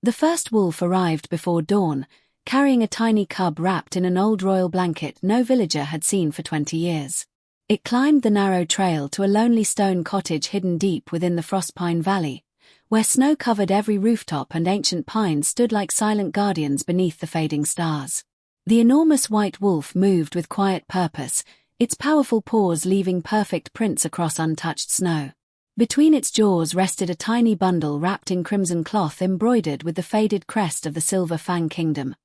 The first wolf arrived before dawn, carrying a tiny cub wrapped in an old royal blanket no villager had seen for 20 years. It climbed the narrow trail to a lonely stone cottage hidden deep within the Frostpine Valley, where snow covered every rooftop and ancient pines stood like silent guardians beneath the fading stars. The enormous white wolf moved with quiet purpose, its powerful paws leaving perfect prints across untouched snow. Between its jaws rested a tiny bundle wrapped in crimson cloth embroidered with the faded crest of the Silver Fang Kingdom,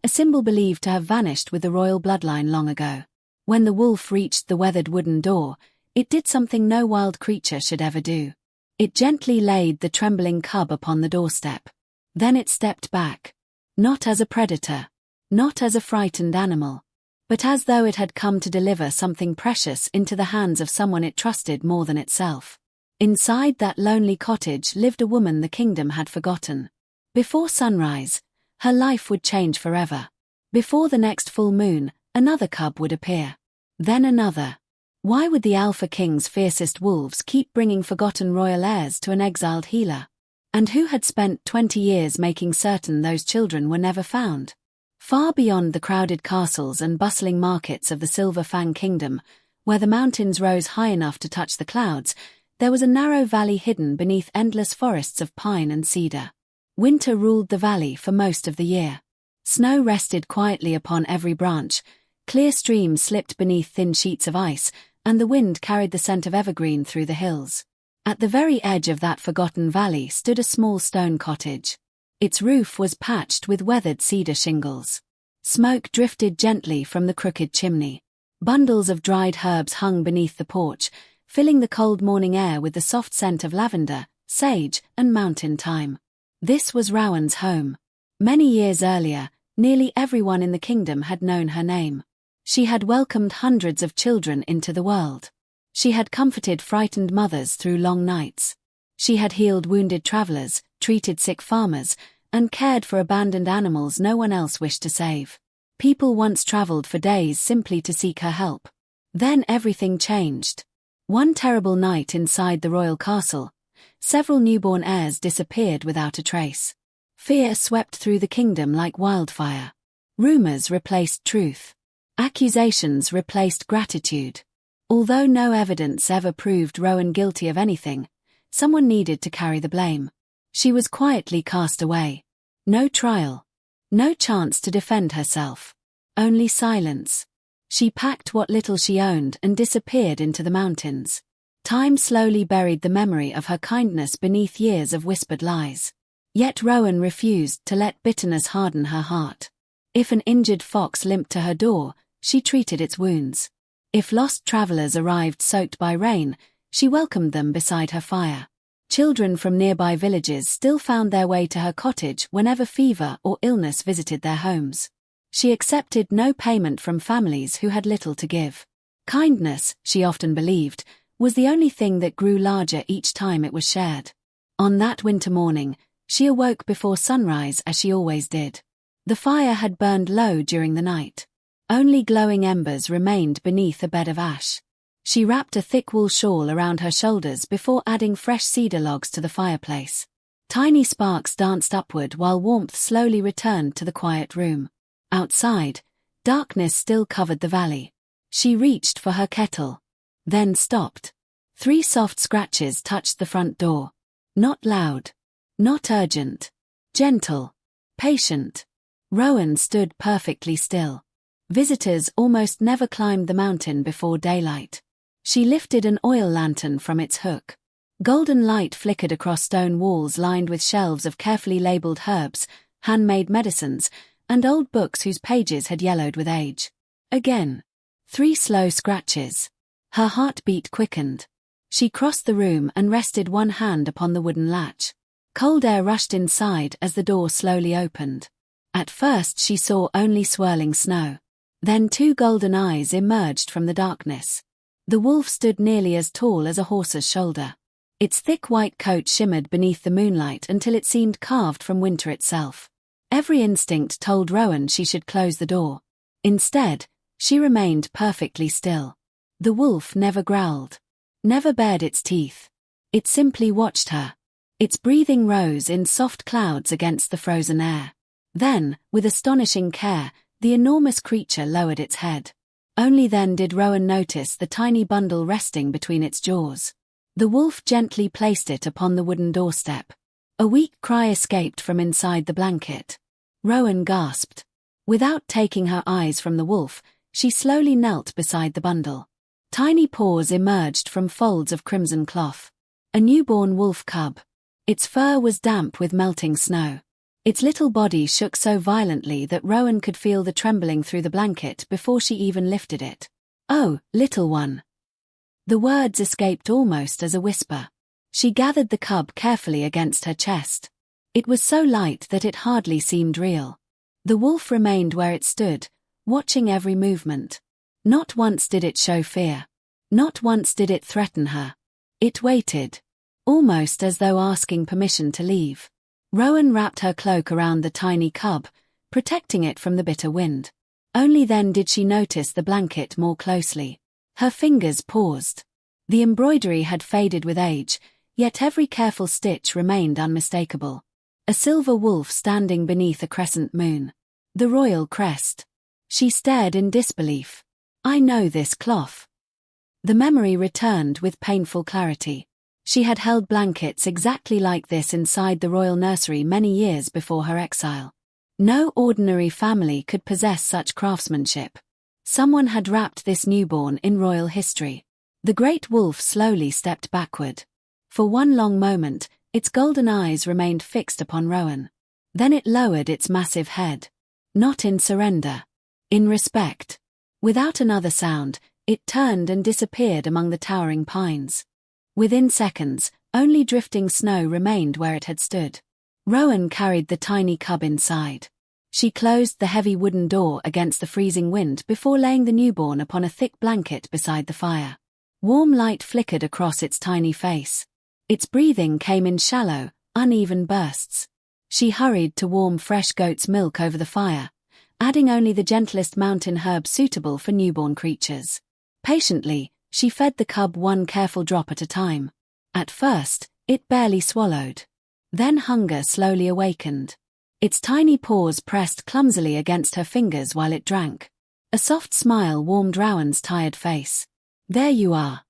a symbol believed to have vanished with the royal bloodline long ago. When the wolf reached the weathered wooden door, it did something no wild creature should ever do. It gently laid the trembling cub upon the doorstep. Then it stepped back. Not as a predator. Not as a frightened animal. But as though it had come to deliver something precious into the hands of someone it trusted more than itself. Inside that lonely cottage lived a woman the kingdom had forgotten. Before sunrise, her life would change forever. Before the next full moon, another cub would appear. Then another. Why would the Alpha King's fiercest wolves keep bringing forgotten royal heirs to an exiled healer? And who had spent 20 years making certain those children were never found? Far beyond the crowded castles and bustling markets of the Silver Fang Kingdom, where the mountains rose high enough to touch the clouds, there was a narrow valley hidden beneath endless forests of pine and cedar. Winter ruled the valley for most of the year. Snow rested quietly upon every branch, clear streams slipped beneath thin sheets of ice, and the wind carried the scent of evergreen through the hills. At the very edge of that forgotten valley stood a small stone cottage. Its roof was patched with weathered cedar shingles. Smoke drifted gently from the crooked chimney. Bundles of dried herbs hung beneath the porch, filling the cold morning air with the soft scent of lavender, sage, and mountain thyme. This was Rowan's home. Many years earlier, nearly everyone in the kingdom had known her name. She had welcomed hundreds of children into the world. She had comforted frightened mothers through long nights. She had healed wounded travelers, treated sick farmers, and cared for abandoned animals no one else wished to save. People once traveled for days simply to seek her help. Then everything changed. One terrible night inside the royal castle, several newborn heirs disappeared without a trace. Fear swept through the kingdom like wildfire. Rumors replaced truth. Accusations replaced gratitude. Although no evidence ever proved Rowan guilty of anything, someone needed to carry the blame. She was quietly cast away. No trial. No chance to defend herself. Only silence. She packed what little she owned and disappeared into the mountains. Time slowly buried the memory of her kindness beneath years of whispered lies. Yet Rowan refused to let bitterness harden her heart. If an injured fox limped to her door, she treated its wounds. If lost travelers arrived soaked by rain, she welcomed them beside her fire. Children from nearby villages still found their way to her cottage whenever fever or illness visited their homes. She accepted no payment from families who had little to give. Kindness, she often believed, was the only thing that grew larger each time it was shared. On that winter morning, she awoke before sunrise as she always did. The fire had burned low during the night. Only glowing embers remained beneath a bed of ash. She wrapped a thick wool shawl around her shoulders before adding fresh cedar logs to the fireplace. Tiny sparks danced upward while warmth slowly returned to the quiet room. Outside, darkness still covered the valley. She reached for her kettle. Then stopped. 3 soft scratches touched the front door. Not loud. Not urgent. Gentle. Patient. Rowan stood perfectly still. Visitors almost never climbed the mountain before daylight. She lifted an oil lantern from its hook. Golden light flickered across stone walls lined with shelves of carefully labeled herbs, handmade medicines, and old books whose pages had yellowed with age. Again. 3 slow scratches. Her heartbeat quickened. She crossed the room and rested one hand upon the wooden latch. Cold air rushed inside as the door slowly opened. At first she saw only swirling snow. Then 2 golden eyes emerged from the darkness. The wolf stood nearly as tall as a horse's shoulder. Its thick white coat shimmered beneath the moonlight until it seemed carved from winter itself. Every instinct told Rowan she should close the door. Instead, she remained perfectly still. The wolf never growled. Never bared its teeth. It simply watched her. Its breathing rose in soft clouds against the frozen air. Then, with astonishing care, the enormous creature lowered its head. Only then did Rowan notice the tiny bundle resting between its jaws. The wolf gently placed it upon the wooden doorstep. A weak cry escaped from inside the blanket. Rowan gasped. Without taking her eyes from the wolf, she slowly knelt beside the bundle. Tiny paws emerged from folds of crimson cloth. A newborn wolf cub. Its fur was damp with melting snow. Its little body shook so violently that Rowan could feel the trembling through the blanket before she even lifted it. "Oh, little one." The words escaped almost as a whisper. She gathered the cub carefully against her chest. It was so light that it hardly seemed real. The wolf remained where it stood, watching every movement. Not once did it show fear. Not once did it threaten her. It waited, almost as though asking permission to leave. Rowan wrapped her cloak around the tiny cub, protecting it from the bitter wind. Only then did she notice the blanket more closely. Her fingers paused. The embroidery had faded with age, yet every careful stitch remained unmistakable. A silver wolf standing beneath a crescent moon. The royal crest. She stared in disbelief. "I know this cloth." The memory returned with painful clarity. She had held blankets exactly like this inside the royal nursery many years before her exile. No ordinary family could possess such craftsmanship. Someone had wrapped this newborn in royal history. The great wolf slowly stepped backward. For one long moment, its golden eyes remained fixed upon Rowan. Then it lowered its massive head. Not in surrender. In respect. Without another sound, it turned and disappeared among the towering pines. Within seconds, only drifting snow remained where it had stood. Rowan carried the tiny cub inside. She closed the heavy wooden door against the freezing wind before laying the newborn upon a thick blanket beside the fire. Warm light flickered across its tiny face. Its breathing came in shallow, uneven bursts. She hurried to warm fresh goat's milk over the fire, adding only the gentlest mountain herb suitable for newborn creatures. Patiently, she fed the cub one careful drop at a time. At first, it barely swallowed. Then hunger slowly awakened. Its tiny paws pressed clumsily against her fingers while it drank. A soft smile warmed Rowan's tired face. "There you are."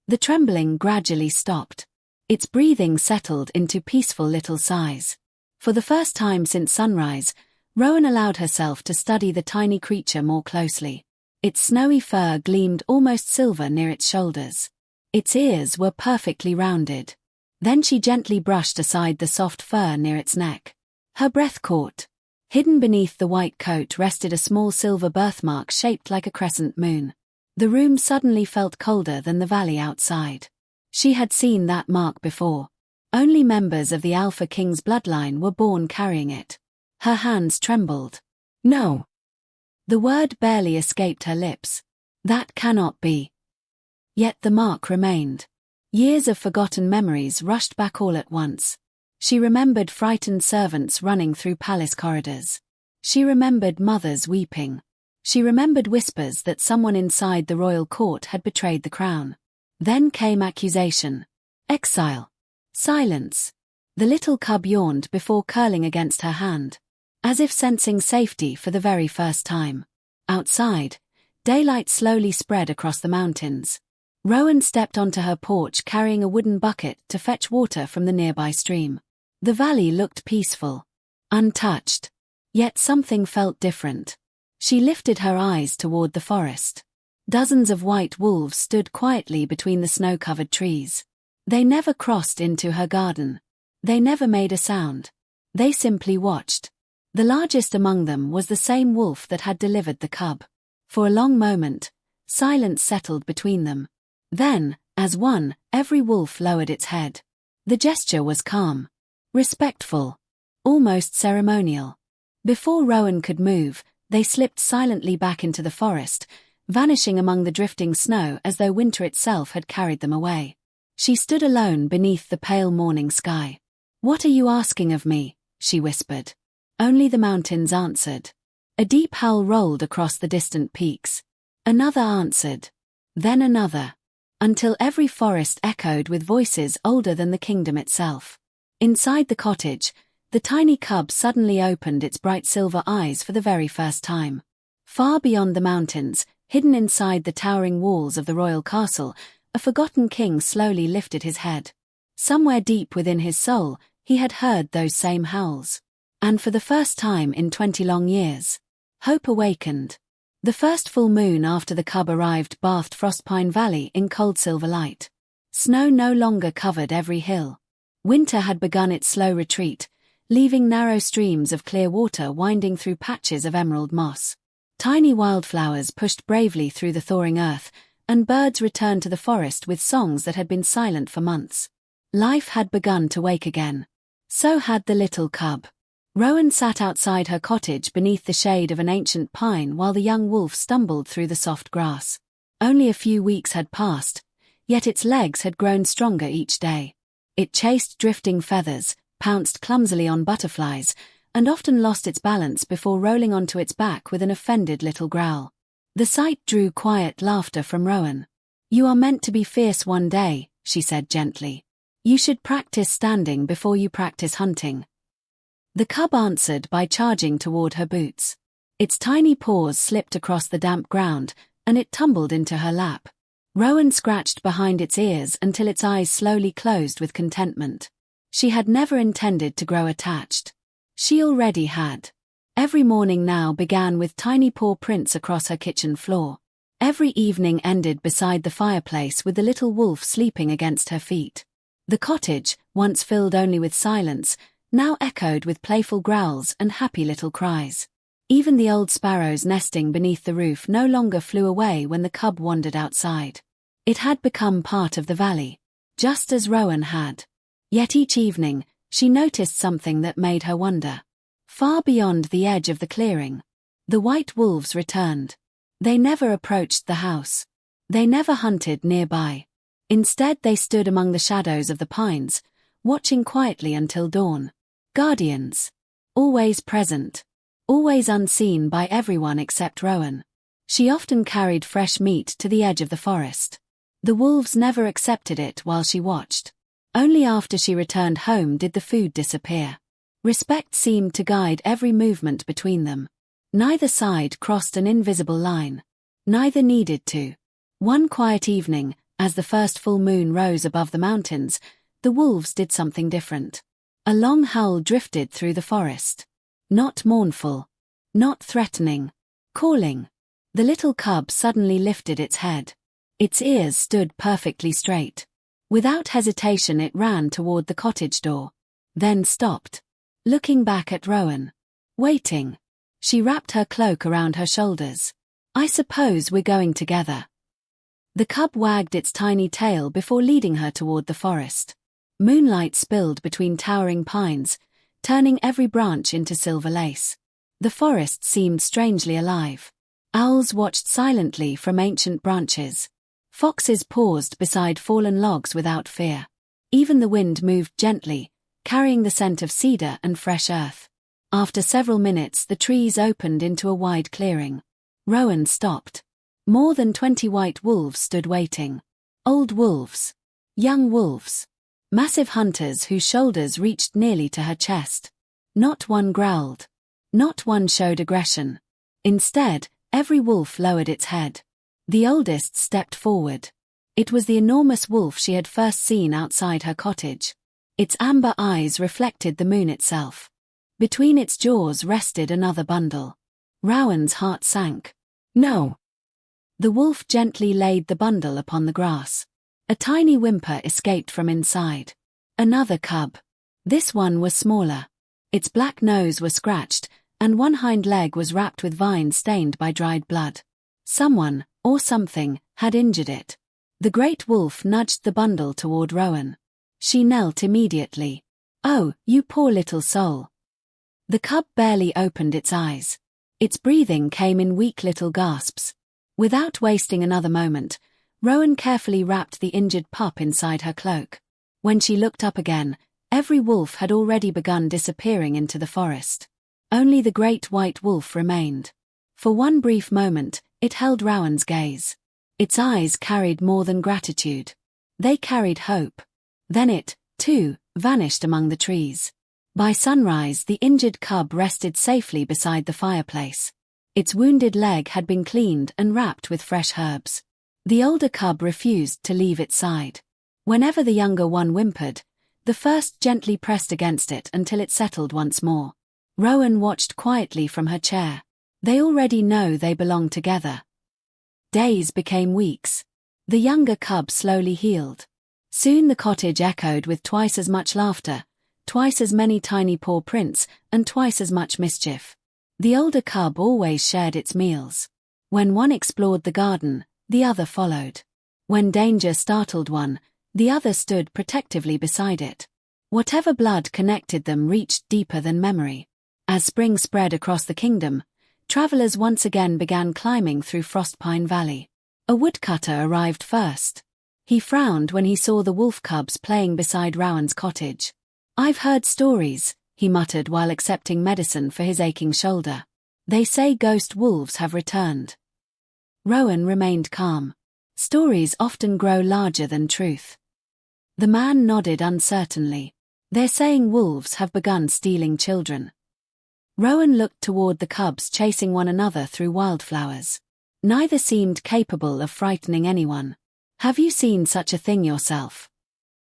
The trembling gradually stopped. Its breathing settled into peaceful little sighs. For the first time since sunrise, Rowan allowed herself to study the tiny creature more closely. Its snowy fur gleamed almost silver near its shoulders. Its ears were perfectly rounded. Then she gently brushed aside the soft fur near its neck. Her breath caught. Hidden beneath the white coat rested a small silver birthmark shaped like a crescent moon. The room suddenly felt colder than the valley outside. She had seen that mark before. Only members of the Alpha King's bloodline were born carrying it. Her hands trembled. "No." The word barely escaped her lips. "That cannot be." Yet the mark remained. Years of forgotten memories rushed back all at once. She remembered frightened servants running through palace corridors. She remembered mothers weeping. She remembered whispers that someone inside the royal court had betrayed the crown. Then came accusation. Exile. Silence. The little cub yawned before curling against her hand, as if sensing safety for the very first time. Outside, daylight slowly spread across the mountains. Rowan stepped onto her porch carrying a wooden bucket to fetch water from the nearby stream. The valley looked peaceful, untouched. Yet something felt different. She lifted her eyes toward the forest. Dozens of white wolves stood quietly between the snow-covered trees. They never crossed into her garden. They never made a sound. They simply watched. The largest among them was the same wolf that had delivered the cub. For a long moment, silence settled between them. Then, as one, every wolf lowered its head. The gesture was calm, respectful, almost ceremonial. Before Rowan could move, they slipped silently back into the forest, vanishing among the drifting snow as though winter itself had carried them away. She stood alone beneath the pale morning sky. "What are you asking of me?" she whispered. Only the mountains answered. A deep howl rolled across the distant peaks. Another answered. Then another. Until every forest echoed with voices older than the kingdom itself. Inside the cottage, the tiny cub suddenly opened its bright silver eyes for the very first time. Far beyond the mountains, hidden inside the towering walls of the royal castle, a forgotten king slowly lifted his head. Somewhere deep within his soul, he had heard those same howls. And for the first time in 20 long years, hope awakened. The first full moon after the cub arrived bathed Frostpine Valley in cold silver light. Snow no longer covered every hill. Winter had begun its slow retreat, leaving narrow streams of clear water winding through patches of emerald moss. Tiny wildflowers pushed bravely through the thawing earth, and birds returned to the forest with songs that had been silent for months. Life had begun to wake again. So had the little cub. Rowan sat outside her cottage beneath the shade of an ancient pine while the young wolf stumbled through the soft grass. Only a few weeks had passed, yet its legs had grown stronger each day. It chased drifting feathers, pounced clumsily on butterflies, and often lost its balance before rolling onto its back with an offended little growl. The sight drew quiet laughter from Rowan. "You are meant to be fierce one day," she said gently. "You should practice standing before you practice hunting." The cub answered by charging toward her boots. Its tiny paws slipped across the damp ground, and it tumbled into her lap. Rowan scratched behind its ears until its eyes slowly closed with contentment. She had never intended to grow attached. She already had. Every morning now began with tiny paw prints across her kitchen floor. Every evening ended beside the fireplace with the little wolf sleeping against her feet. The cottage, once filled only with silence, now echoed with playful growls and happy little cries. Even the old sparrows nesting beneath the roof no longer flew away when the cub wandered outside. It had become part of the valley, just as Rowan had. Yet each evening, she noticed something that made her wonder. Far beyond the edge of the clearing, the white wolves returned. They never approached the house. They never hunted nearby. Instead they stood among the shadows of the pines, watching quietly until dawn. Guardians. Always present. Always unseen by everyone except Rowan. She often carried fresh meat to the edge of the forest. The wolves never accepted it while she watched. Only after she returned home did the food disappear. Respect seemed to guide every movement between them. Neither side crossed an invisible line. Neither needed to. One quiet evening, as the first full moon rose above the mountains, the wolves did something different. A long howl drifted through the forest. Not mournful. Not threatening. Calling. The little cub suddenly lifted its head. Its ears stood perfectly straight. Without hesitation it ran toward the cottage door. Then stopped. Looking back at Rowan. Waiting. She wrapped her cloak around her shoulders. "I suppose we're going together." The cub wagged its tiny tail before leading her toward the forest. Moonlight spilled between towering pines, turning every branch into silver lace. The forest seemed strangely alive. Owls watched silently from ancient branches. Foxes paused beside fallen logs without fear. Even the wind moved gently, carrying the scent of cedar and fresh earth. After several minutes the trees opened into a wide clearing. Rowan stopped. More than 20 white wolves stood waiting. Old wolves. Young wolves. Massive hunters whose shoulders reached nearly to her chest. Not one growled. Not one showed aggression. Instead, every wolf lowered its head. The oldest stepped forward. It was the enormous wolf she had first seen outside her cottage. Its amber eyes reflected the moon itself. Between its jaws rested another bundle. Rowan's heart sank. "No." The wolf gently laid the bundle upon the grass. A tiny whimper escaped from inside. Another cub. This one was smaller. Its black nose was scratched, and one hind leg was wrapped with vines stained by dried blood. Someone, or something, had injured it. The great wolf nudged the bundle toward Rowan. She knelt immediately. "Oh, you poor little soul." The cub barely opened its eyes. Its breathing came in weak little gasps. Without wasting another moment, Rowan carefully wrapped the injured pup inside her cloak. When she looked up again, every wolf had already begun disappearing into the forest. Only the great white wolf remained. For one brief moment, it held Rowan's gaze. Its eyes carried more than gratitude. They carried hope. Then it, too, vanished among the trees. By sunrise, the injured cub rested safely beside the fireplace. Its wounded leg had been cleaned and wrapped with fresh herbs. The older cub refused to leave its side. Whenever the younger one whimpered, the first gently pressed against it until it settled once more. Rowan watched quietly from her chair. They already know they belong together. Days became weeks. The younger cub slowly healed. Soon the cottage echoed with twice as much laughter, twice as many tiny paw prints, and twice as much mischief. The older cub always shared its meals. When one explored the garden, the other followed. When danger startled one, the other stood protectively beside it. Whatever blood connected them reached deeper than memory. As spring spread across the kingdom, travelers once again began climbing through Frostpine Valley. A woodcutter arrived first. He frowned when he saw the wolf cubs playing beside Rowan's cottage. "I've heard stories," he muttered while accepting medicine for his aching shoulder. "They say ghost wolves have returned." Rowan remained calm. Stories often grow larger than truth. The man nodded uncertainly. "They're saying wolves have begun stealing children." Rowan looked toward the cubs chasing one another through wildflowers. Neither seemed capable of frightening anyone. "Have you seen such a thing yourself?"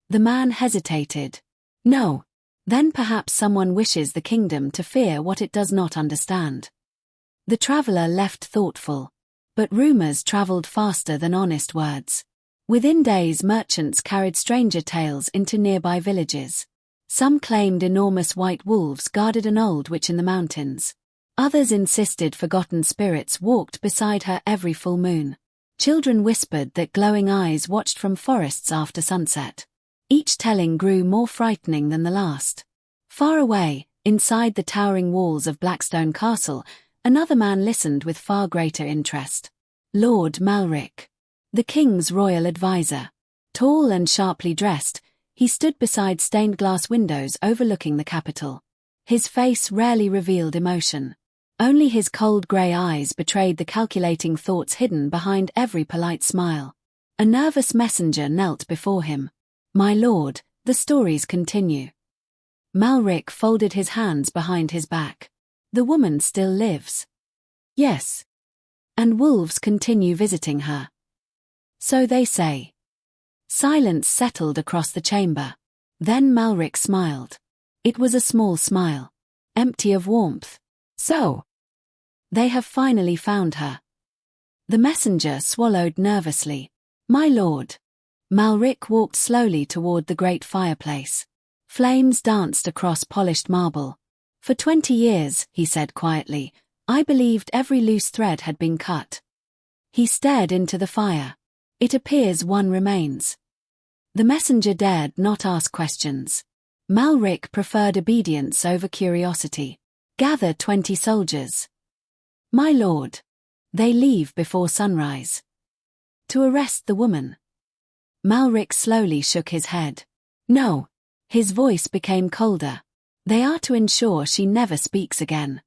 The man hesitated. "No." "Then perhaps someone wishes the kingdom to fear what it does not understand." The traveler left thoughtful. But rumors traveled faster than honest words. Within days, merchants carried stranger tales into nearby villages. Some claimed enormous white wolves guarded an old witch in the mountains. Others insisted forgotten spirits walked beside her every full moon. Children whispered that glowing eyes watched from forests after sunset. Each telling grew more frightening than the last. Far away, inside the towering walls of Blackstone Castle, another man listened with far greater interest. Lord Malric, the king's royal advisor. Tall and sharply dressed, he stood beside stained glass windows overlooking the capital. His face rarely revealed emotion. Only his cold grey eyes betrayed the calculating thoughts hidden behind every polite smile. A nervous messenger knelt before him. "My lord, the stories continue." Malric folded his hands behind his back. "The woman still lives." "Yes. And wolves continue visiting her." "So they say." Silence settled across the chamber. Then Malric smiled. It was a small smile, empty of warmth. "So, they have finally found her." The messenger swallowed nervously. "My lord." Malric walked slowly toward the great fireplace. Flames danced across polished marble. "For 20 years, he said quietly, I believed every loose thread had been cut." He stared into the fire. "It appears one remains." The messenger dared not ask questions. Malric preferred obedience over curiosity. "Gather 20 soldiers." "My lord." "They leave before sunrise." "To arrest the woman." Malric slowly shook his head. "No." His voice became colder. "They are to ensure she never speaks again."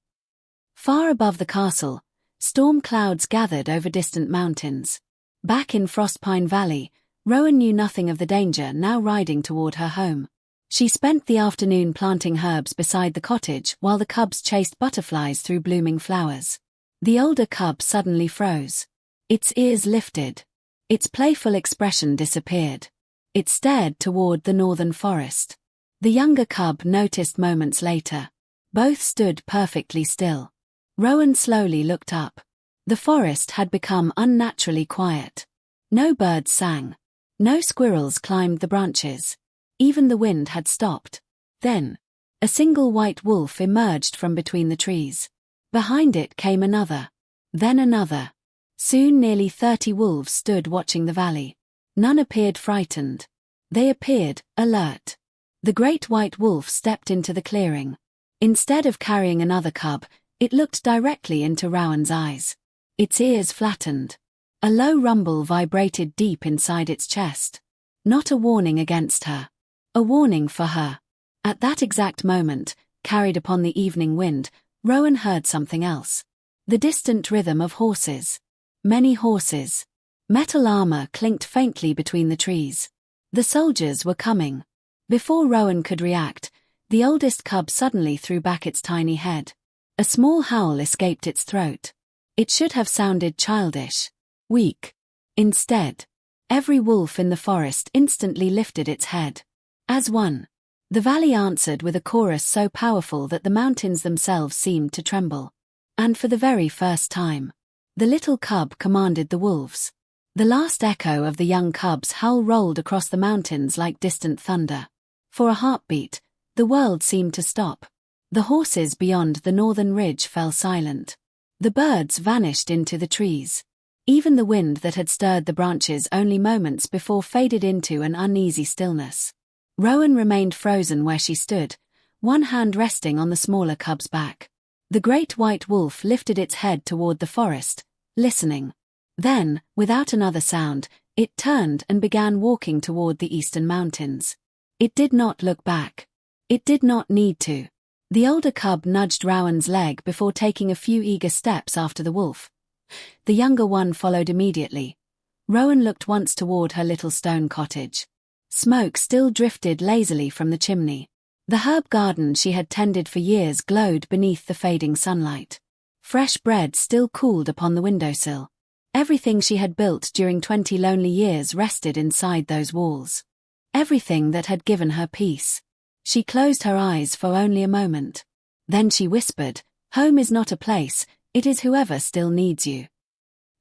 Far above the castle, storm clouds gathered over distant mountains. Back in Frostpine Valley, Rowan knew nothing of the danger now riding toward her home. She spent the afternoon planting herbs beside the cottage while the cubs chased butterflies through blooming flowers. The older cub suddenly froze. Its ears lifted. Its playful expression disappeared. It stared toward the northern forest. The younger cub noticed moments later. Both stood perfectly still. Rowan slowly looked up. The forest had become unnaturally quiet. No birds sang. No squirrels climbed the branches. Even the wind had stopped. Then, a single white wolf emerged from between the trees. Behind it came another. Then another. Soon nearly 30 wolves stood watching the valley. None appeared frightened. They appeared alert. The great white wolf stepped into the clearing. Instead of carrying another cub, it looked directly into Rowan's eyes. Its ears flattened. A low rumble vibrated deep inside its chest. Not a warning against her. A warning for her. At that exact moment, carried upon the evening wind, Rowan heard something else. The distant rhythm of horses. Many horses. Metal armor clinked faintly between the trees. The soldiers were coming. Before Rowan could react, the oldest cub suddenly threw back its tiny head. A small howl escaped its throat. It should have sounded childish, weak. Instead, every wolf in the forest instantly lifted its head. As one. The valley answered with a chorus so powerful that the mountains themselves seemed to tremble. And for the very first time, the little cub commanded the wolves. The last echo of the young cub's howl rolled across the mountains like distant thunder. For a heartbeat, the world seemed to stop. The horses beyond the northern ridge fell silent. The birds vanished into the trees. Even the wind that had stirred the branches only moments before faded into an uneasy stillness. Rowan remained frozen where she stood, one hand resting on the smaller cub's back. The great white wolf lifted its head toward the forest, listening. Then, without another sound, it turned and began walking toward the eastern mountains. It did not look back. It did not need to. The older cub nudged Rowan's leg before taking a few eager steps after the wolf. The younger one followed immediately. Rowan looked once toward her little stone cottage. Smoke still drifted lazily from the chimney. The herb garden she had tended for years glowed beneath the fading sunlight. Fresh bread still cooled upon the windowsill. Everything she had built during 20 lonely years rested inside those walls. Everything that had given her peace. She closed her eyes for only a moment. Then she whispered, "Home is not a place, it is whoever still needs you."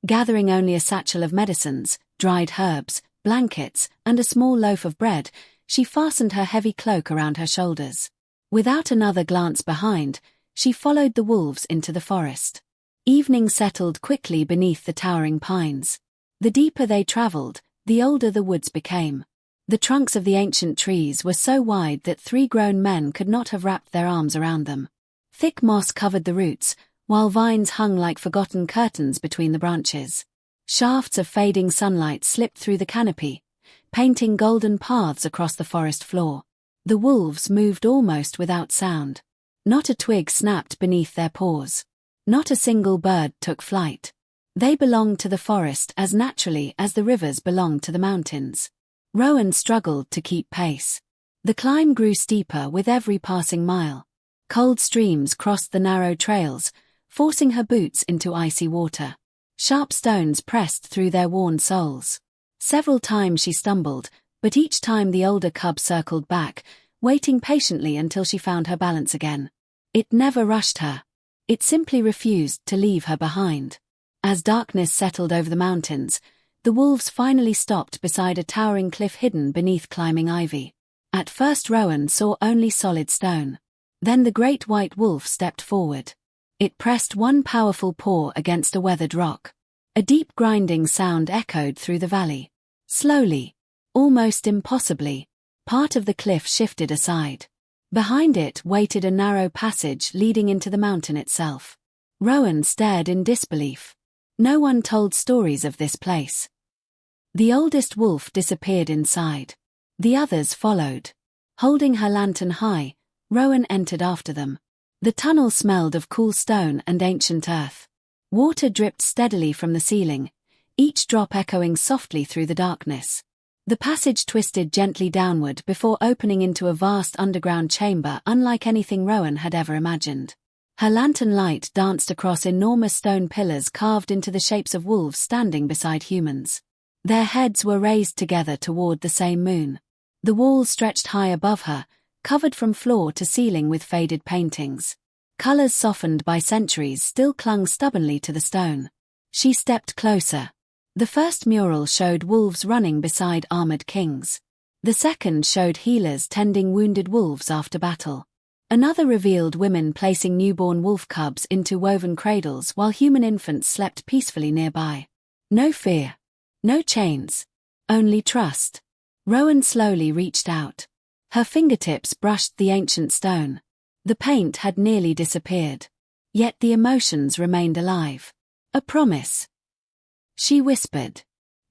Gathering only a satchel of medicines, dried herbs, blankets, and a small loaf of bread, she fastened her heavy cloak around her shoulders. Without another glance behind, she followed the wolves into the forest. Evening settled quickly beneath the towering pines. The deeper they traveled, the older the woods became. The trunks of the ancient trees were so wide that 3 grown men could not have wrapped their arms around them. Thick moss covered the roots, while vines hung like forgotten curtains between the branches. Shafts of fading sunlight slipped through the canopy, painting golden paths across the forest floor. The wolves moved almost without sound. Not a twig snapped beneath their paws. Not a single bird took flight. They belonged to the forest as naturally as the rivers belonged to the mountains. Rowan struggled to keep pace. The climb grew steeper with every passing mile. Cold streams crossed the narrow trails, forcing her boots into icy water. Sharp stones pressed through their worn soles. Several times she stumbled, but each time the older cub circled back, waiting patiently until she found her balance again. It never rushed her. It simply refused to leave her behind. As darkness settled over the mountains, the wolves finally stopped beside a towering cliff hidden beneath climbing ivy. At first Rowan saw only solid stone. Then the great white wolf stepped forward. It pressed one powerful paw against a weathered rock. A deep grinding sound echoed through the valley. Slowly, almost impossibly, part of the cliff shifted aside. Behind it waited a narrow passage leading into the mountain itself. Rowan stared in disbelief. No one told stories of this place. The oldest wolf disappeared inside. The others followed. Holding her lantern high, Rowan entered after them. The tunnel smelled of cool stone and ancient earth. Water dripped steadily from the ceiling, each drop echoing softly through the darkness. The passage twisted gently downward before opening into a vast underground chamber unlike anything Rowan had ever imagined. Her lantern light danced across enormous stone pillars carved into the shapes of wolves standing beside humans. Their heads were raised together toward the same moon. The walls stretched high above her, covered from floor to ceiling with faded paintings. Colors softened by centuries still clung stubbornly to the stone. She stepped closer. The first mural showed wolves running beside armored kings. The second showed healers tending wounded wolves after battle. Another revealed women placing newborn wolf cubs into woven cradles while human infants slept peacefully nearby. No fear. No chains. Only trust. Rowan slowly reached out. Her fingertips brushed the ancient stone. The paint had nearly disappeared. Yet the emotions remained alive. A promise. She whispered.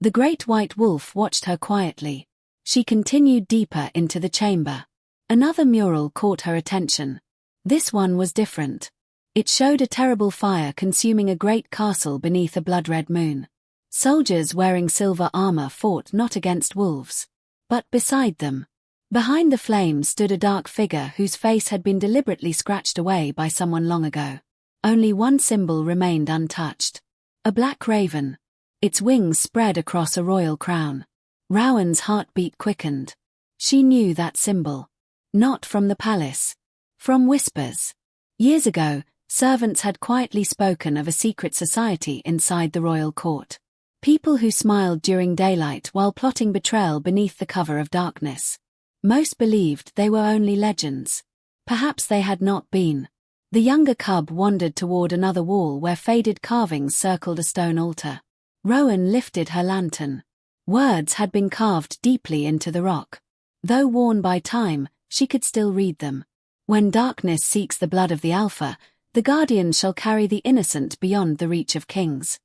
The great white wolf watched her quietly. She continued deeper into the chamber. Another mural caught her attention. This one was different. It showed a terrible fire consuming a great castle beneath a blood-red moon. Soldiers wearing silver armor fought not against wolves, but beside them. Behind the flame stood a dark figure whose face had been deliberately scratched away by someone long ago. Only one symbol remained untouched. A black raven. Its wings spread across a royal crown. Rowan's heartbeat quickened. She knew that symbol. Not from the palace. From whispers. Years ago, servants had quietly spoken of a secret society inside the royal court. People who smiled during daylight while plotting betrayal beneath the cover of darkness. Most believed they were only legends. Perhaps they had not been. The younger cub wandered toward another wall where faded carvings circled a stone altar. Rowan lifted her lantern. Words had been carved deeply into the rock. Though worn by time, she could still read them. When darkness seeks the blood of the Alpha, the guardian shall carry the innocent beyond the reach of kings.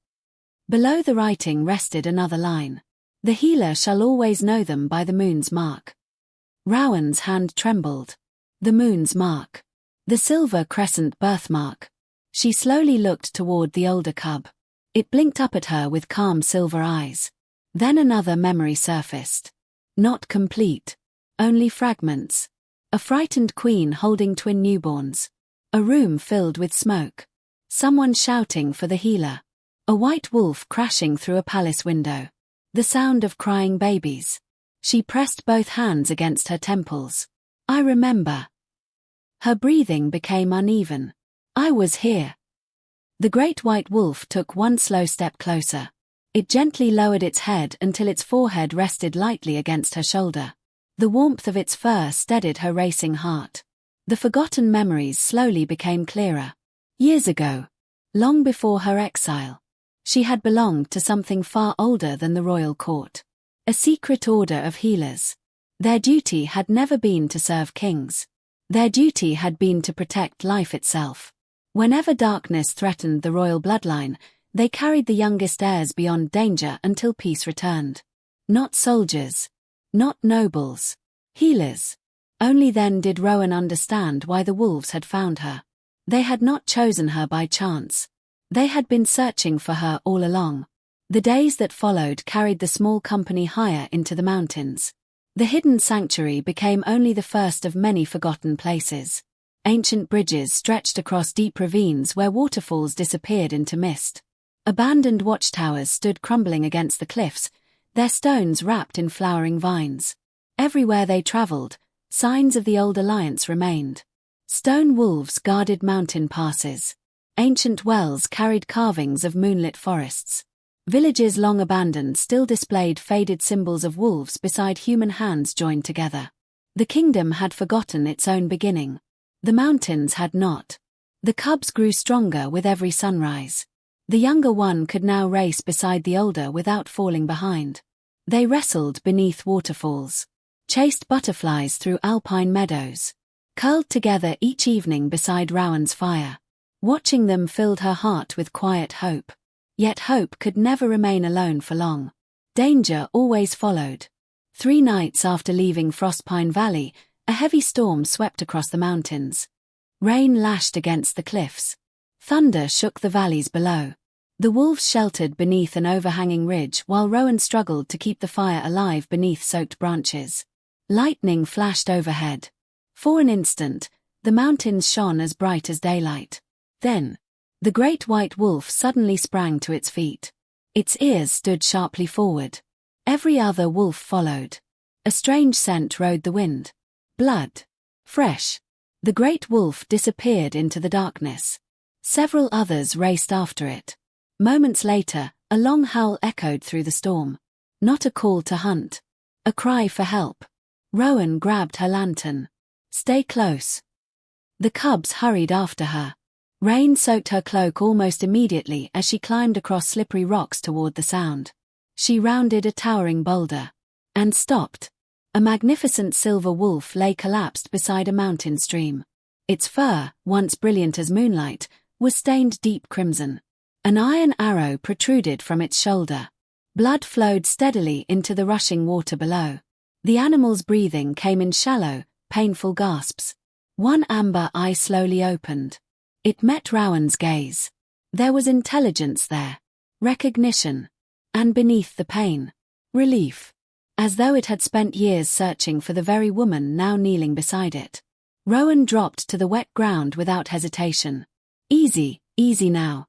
Below the writing rested another line. The healer shall always know them by the moon's mark. Rowan's hand trembled. The moon's mark. The silver crescent birthmark. She slowly looked toward the older cub. It blinked up at her with calm silver eyes. Then another memory surfaced. Not complete. Only fragments. A frightened queen holding twin newborns. A room filled with smoke. Someone shouting for the healer. A white wolf crashing through a palace window. The sound of crying babies. She pressed both hands against her temples. I remember. Her breathing became uneven. I was here. The great white wolf took one slow step closer. It gently lowered its head until its forehead rested lightly against her shoulder. The warmth of its fur steadied her racing heart. The forgotten memories slowly became clearer. Years ago, long before her exile, she had belonged to something far older than the royal court. A secret order of healers. Their duty had never been to serve kings. Their duty had been to protect life itself. Whenever darkness threatened the royal bloodline, they carried the youngest heirs beyond danger until peace returned. Not soldiers. Not nobles. Healers. Only then did Rowan understand why the wolves had found her. They had not chosen her by chance. They had been searching for her all along. The days that followed carried the small company higher into the mountains. The hidden sanctuary became only the first of many forgotten places. Ancient bridges stretched across deep ravines where waterfalls disappeared into mist. Abandoned watchtowers stood crumbling against the cliffs, their stones wrapped in flowering vines. Everywhere they traveled, signs of the old alliance remained. Stone wolves guarded mountain passes. Ancient wells carried carvings of moonlit forests. Villages long abandoned still displayed faded symbols of wolves beside human hands joined together. The kingdom had forgotten its own beginning. The mountains had not. The cubs grew stronger with every sunrise. The younger one could now race beside the older without falling behind. They wrestled beneath waterfalls, chased butterflies through alpine meadows, curled together each evening beside Rowan's fire. Watching them filled her heart with quiet hope. Yet hope could never remain alone for long. Danger always followed. 3 nights after leaving Frostpine Valley, a heavy storm swept across the mountains. Rain lashed against the cliffs. Thunder shook the valleys below. The wolves sheltered beneath an overhanging ridge while Rowan struggled to keep the fire alive beneath soaked branches. Lightning flashed overhead. For an instant, the mountains shone as bright as daylight. Then, the great white wolf suddenly sprang to its feet. Its ears stood sharply forward. Every other wolf followed. A strange scent rode the wind. Blood. Fresh. The great wolf disappeared into the darkness. Several others raced after it. Moments later, a long howl echoed through the storm. Not a call to hunt. A cry for help. Rowan grabbed her lantern. Stay close. The cubs hurried after her. Rain soaked her cloak almost immediately as she climbed across slippery rocks toward the sound. She rounded a towering boulder. And stopped. A magnificent silver wolf lay collapsed beside a mountain stream. Its fur, once brilliant as moonlight, was stained deep crimson. An iron arrow protruded from its shoulder. Blood flowed steadily into the rushing water below. The animal's breathing came in shallow, painful gasps. One amber eye slowly opened. It met Rowan's gaze. There was intelligence there. Recognition. And beneath the pain, relief. as though it had spent years searching for the very woman now kneeling beside it. Rowan dropped to the wet ground without hesitation. Easy, easy now.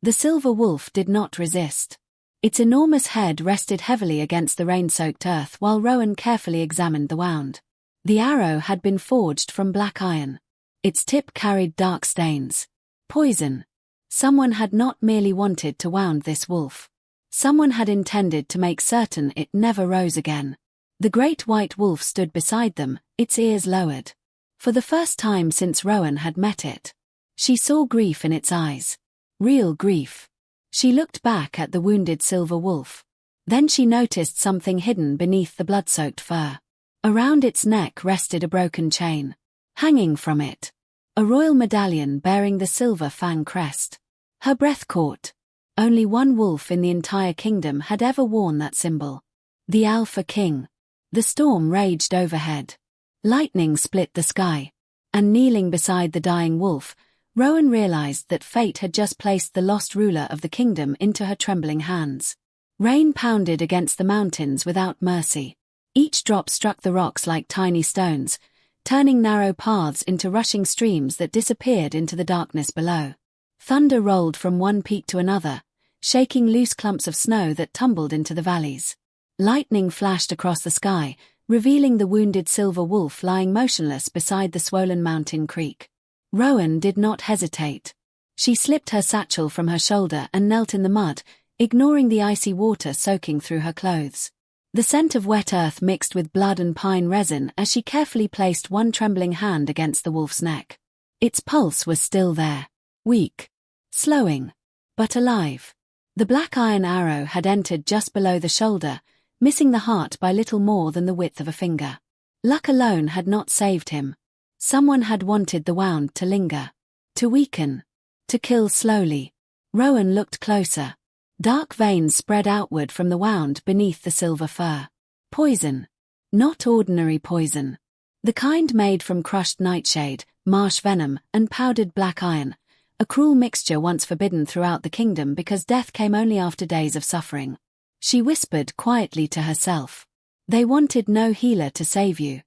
The silver wolf did not resist. Its enormous head rested heavily against the rain-soaked earth while Rowan carefully examined the wound. The arrow had been forged from black iron. Its tip carried dark stains. Poison. Someone had not merely wanted to wound this wolf. Someone had intended to make certain it never rose again. The great white wolf stood beside them, its ears lowered. For the first time since Rowan had met it, she saw grief in its eyes. Real grief. She looked back at the wounded silver wolf. Then she noticed something hidden beneath the blood-soaked fur. Around its neck rested a broken chain. Hanging from it, a royal medallion bearing the silver fang crest. Her breath caught. Only one wolf in the entire kingdom had ever worn that symbol. The Alpha King. The storm raged overhead. Lightning split the sky. And kneeling beside the dying wolf, Rowan realized that fate had just placed the lost ruler of the kingdom into her trembling hands. Rain pounded against the mountains without mercy. Each drop struck the rocks like tiny stones, turning narrow paths into rushing streams that disappeared into the darkness below. Thunder rolled from one peak to another, shaking loose clumps of snow that tumbled into the valleys. Lightning flashed across the sky, revealing the wounded silver wolf lying motionless beside the swollen mountain creek. Rowan did not hesitate. She slipped her satchel from her shoulder and knelt in the mud, ignoring the icy water soaking through her clothes. The scent of wet earth mixed with blood and pine resin as she carefully placed one trembling hand against the wolf's neck. Its pulse was still there. Weak. Slowing. But alive. The black iron arrow had entered just below the shoulder, missing the heart by little more than the width of a finger. Luck alone had not saved him. Someone had wanted the wound to linger. To weaken. To kill slowly. Rowan looked closer. Dark veins spread outward from the wound beneath the silver fur. Poison. Not ordinary poison. The kind made from crushed nightshade, marsh venom, and powdered black iron, a cruel mixture once forbidden throughout the kingdom because death came only after days of suffering. She whispered quietly to herself. They wanted no healer to save you.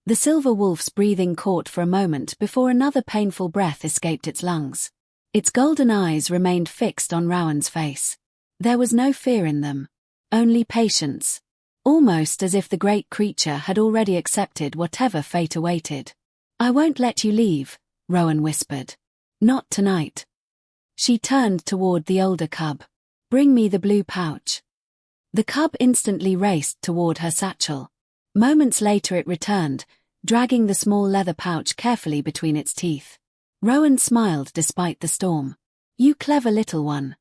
The silver wolf's breathing caught for a moment before another painful breath escaped its lungs. Its golden eyes remained fixed on Rowan's face. There was no fear in them. Only patience. Almost as if the great creature had already accepted whatever fate awaited. I won't let you leave, Rowan whispered. Not tonight. She turned toward the older cub. Bring me the blue pouch. The cub instantly raced toward her satchel. Moments later it returned, dragging the small leather pouch carefully between its teeth. Rowan smiled despite the storm. You clever little one.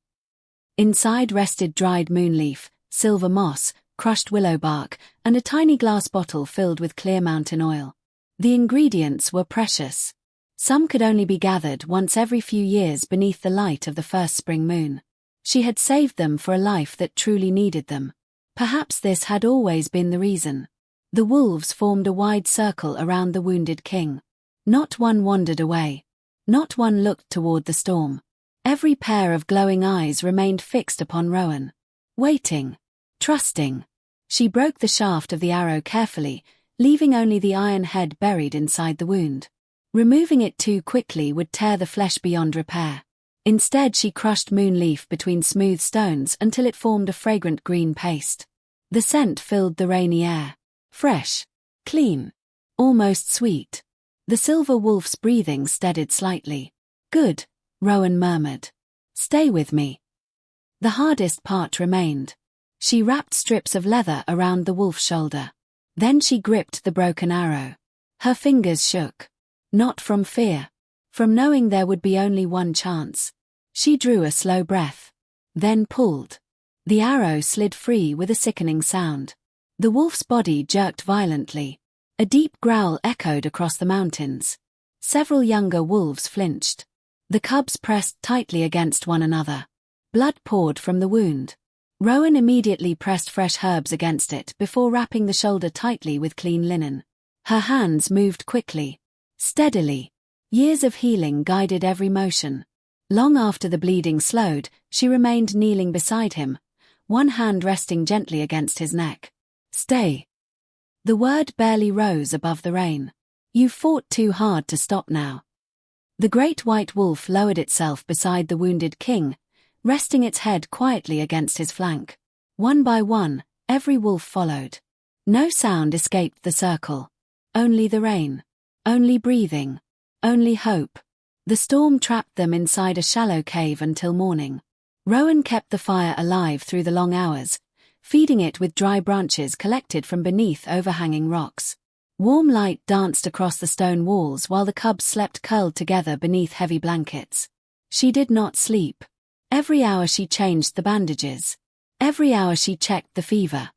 Inside rested dried moonleaf, silver moss, crushed willow bark, and a tiny glass bottle filled with clear mountain oil. The ingredients were precious. Some could only be gathered once every few years beneath the light of the first spring moon. She had saved them for a life that truly needed them. Perhaps this had always been the reason. The wolves formed a wide circle around the wounded king. Not one wandered away. Not one looked toward the storm. Every pair of glowing eyes remained fixed upon Rowan. Waiting. Trusting. She broke the shaft of the arrow carefully, leaving only the iron head buried inside the wound. Removing it too quickly would tear the flesh beyond repair. Instead she crushed moonleaf between smooth stones until it formed a fragrant green paste. The scent filled the rainy air. Fresh. Clean. Almost sweet. The silver wolf's breathing steadied slightly. Good, Rowan murmured. Stay with me. The hardest part remained. She wrapped strips of leather around the wolf's shoulder. Then she gripped the broken arrow. Her fingers shook. Not from fear. From knowing there would be only one chance. She drew a slow breath. Then pulled. The arrow slid free with a sickening sound. The wolf's body jerked violently. A deep growl echoed across the mountains. Several younger wolves flinched. The cubs pressed tightly against one another. Blood poured from the wound. Rowan immediately pressed fresh herbs against it before wrapping the shoulder tightly with clean linen. Her hands moved quickly. Steadily. Years of healing guided every motion. Long after the bleeding slowed, she remained kneeling beside him, one hand resting gently against his neck. Stay. The word barely rose above the rain. You fought too hard to stop now. The great white wolf lowered itself beside the wounded king, resting its head quietly against his flank. One by one, every wolf followed. No sound escaped the circle. Only the rain. Only breathing. Only hope. The storm trapped them inside a shallow cave until morning. Rowan kept the fire alive through the long hours, feeding it with dry branches collected from beneath overhanging rocks. Warm light danced across the stone walls while the cubs slept curled together beneath heavy blankets. She did not sleep. Every hour she changed the bandages. Every hour she checked the fever.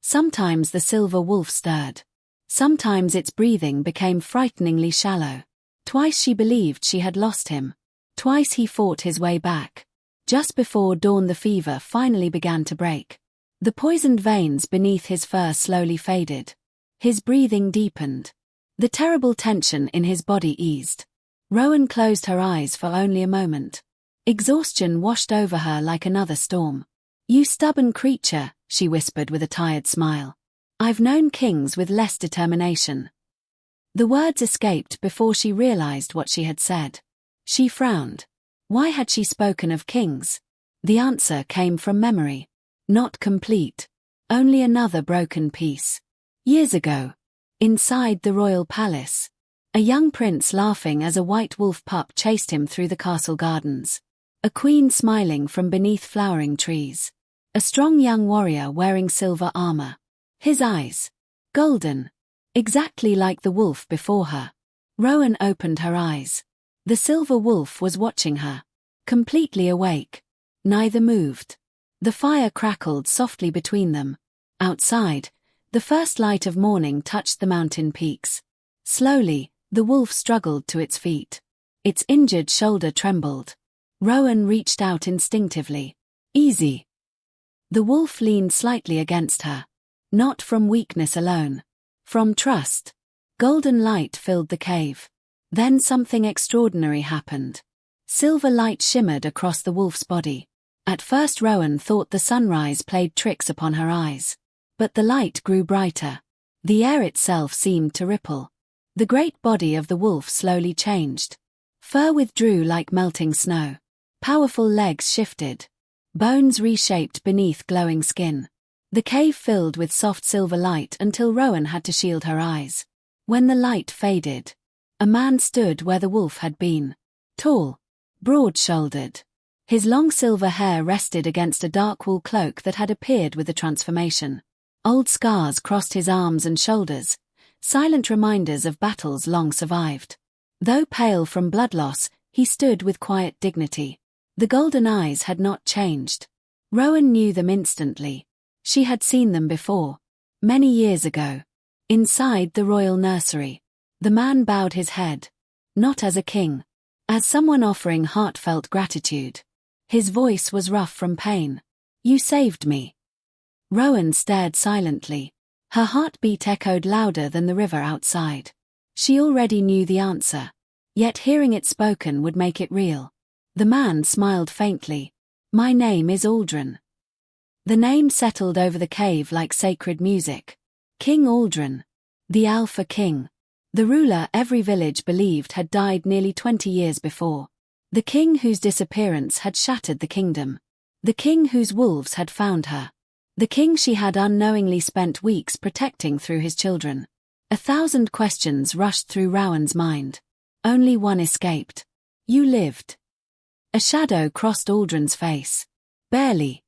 Sometimes the silver wolf stirred. Sometimes its breathing became frighteningly shallow. Twice she believed she had lost him. Twice he fought his way back. Just before dawn the fever finally began to break. The poisoned veins beneath his fur slowly faded. His breathing deepened. The terrible tension in his body eased. Rowan closed her eyes for only a moment. Exhaustion washed over her like another storm. "You stubborn creature," she whispered with a tired smile. "I've known kings with less determination." The words escaped before she realized what she had said. She frowned. Why had she spoken of kings? The answer came from memory. Not complete. Only another broken piece. Years ago. Inside the royal palace. A young prince laughing as a white wolf pup chased him through the castle gardens. A queen smiling from beneath flowering trees. A strong young warrior wearing silver armor. His eyes. Golden. Exactly like the wolf before her. Rowan opened her eyes. The silver wolf was watching her. Completely awake. Neither moved. The fire crackled softly between them. Outside, the first light of morning touched the mountain peaks. Slowly, the wolf struggled to its feet. Its injured shoulder trembled. Rowan reached out instinctively. "Easy." The wolf leaned slightly against her. Not from weakness alone. From trust. Golden light filled the cave. Then something extraordinary happened. Silver light shimmered across the wolf's body. At first Rowan thought the sunrise played tricks upon her eyes. But the light grew brighter. The air itself seemed to ripple. The great body of the wolf slowly changed. Fur withdrew like melting snow. Powerful legs shifted. Bones reshaped beneath glowing skin. The cave filled with soft silver light until Rowan had to shield her eyes. When the light faded, a man stood where the wolf had been. Tall. Broad-shouldered. His long silver hair rested against a dark wool cloak that had appeared with the transformation. Old scars crossed his arms and shoulders, silent reminders of battles long survived. Though pale from blood loss, he stood with quiet dignity. The golden eyes had not changed. Rowan knew them instantly. She had seen them before. Many years ago. Inside the royal nursery. The man bowed his head. Not as a king. As someone offering heartfelt gratitude. His voice was rough from pain. "You saved me." Rowan stared silently. Her heartbeat echoed louder than the river outside. She already knew the answer. Yet hearing it spoken would make it real. The man smiled faintly. "My name is Aldrin." The name settled over the cave like sacred music. King Aldrin. The Alpha King. The ruler every village believed had died nearly 20 years before. The king whose disappearance had shattered the kingdom. The king whose wolves had found her. The king she had unknowingly spent weeks protecting through his children. 1,000 questions rushed through Rowan's mind. Only one escaped. "You lived." A shadow crossed Aldrin's face. "Barely."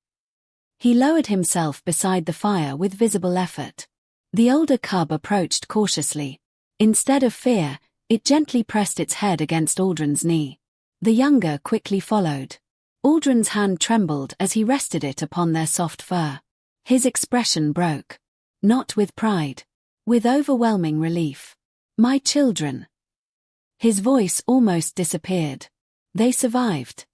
He lowered himself beside the fire with visible effort. The older cub approached cautiously. Instead of fear, it gently pressed its head against Aldrin's knee. The younger quickly followed. Aldrin's hand trembled as he rested it upon their soft fur. His expression broke. Not with pride. With overwhelming relief. "My children." His voice almost disappeared. They survived.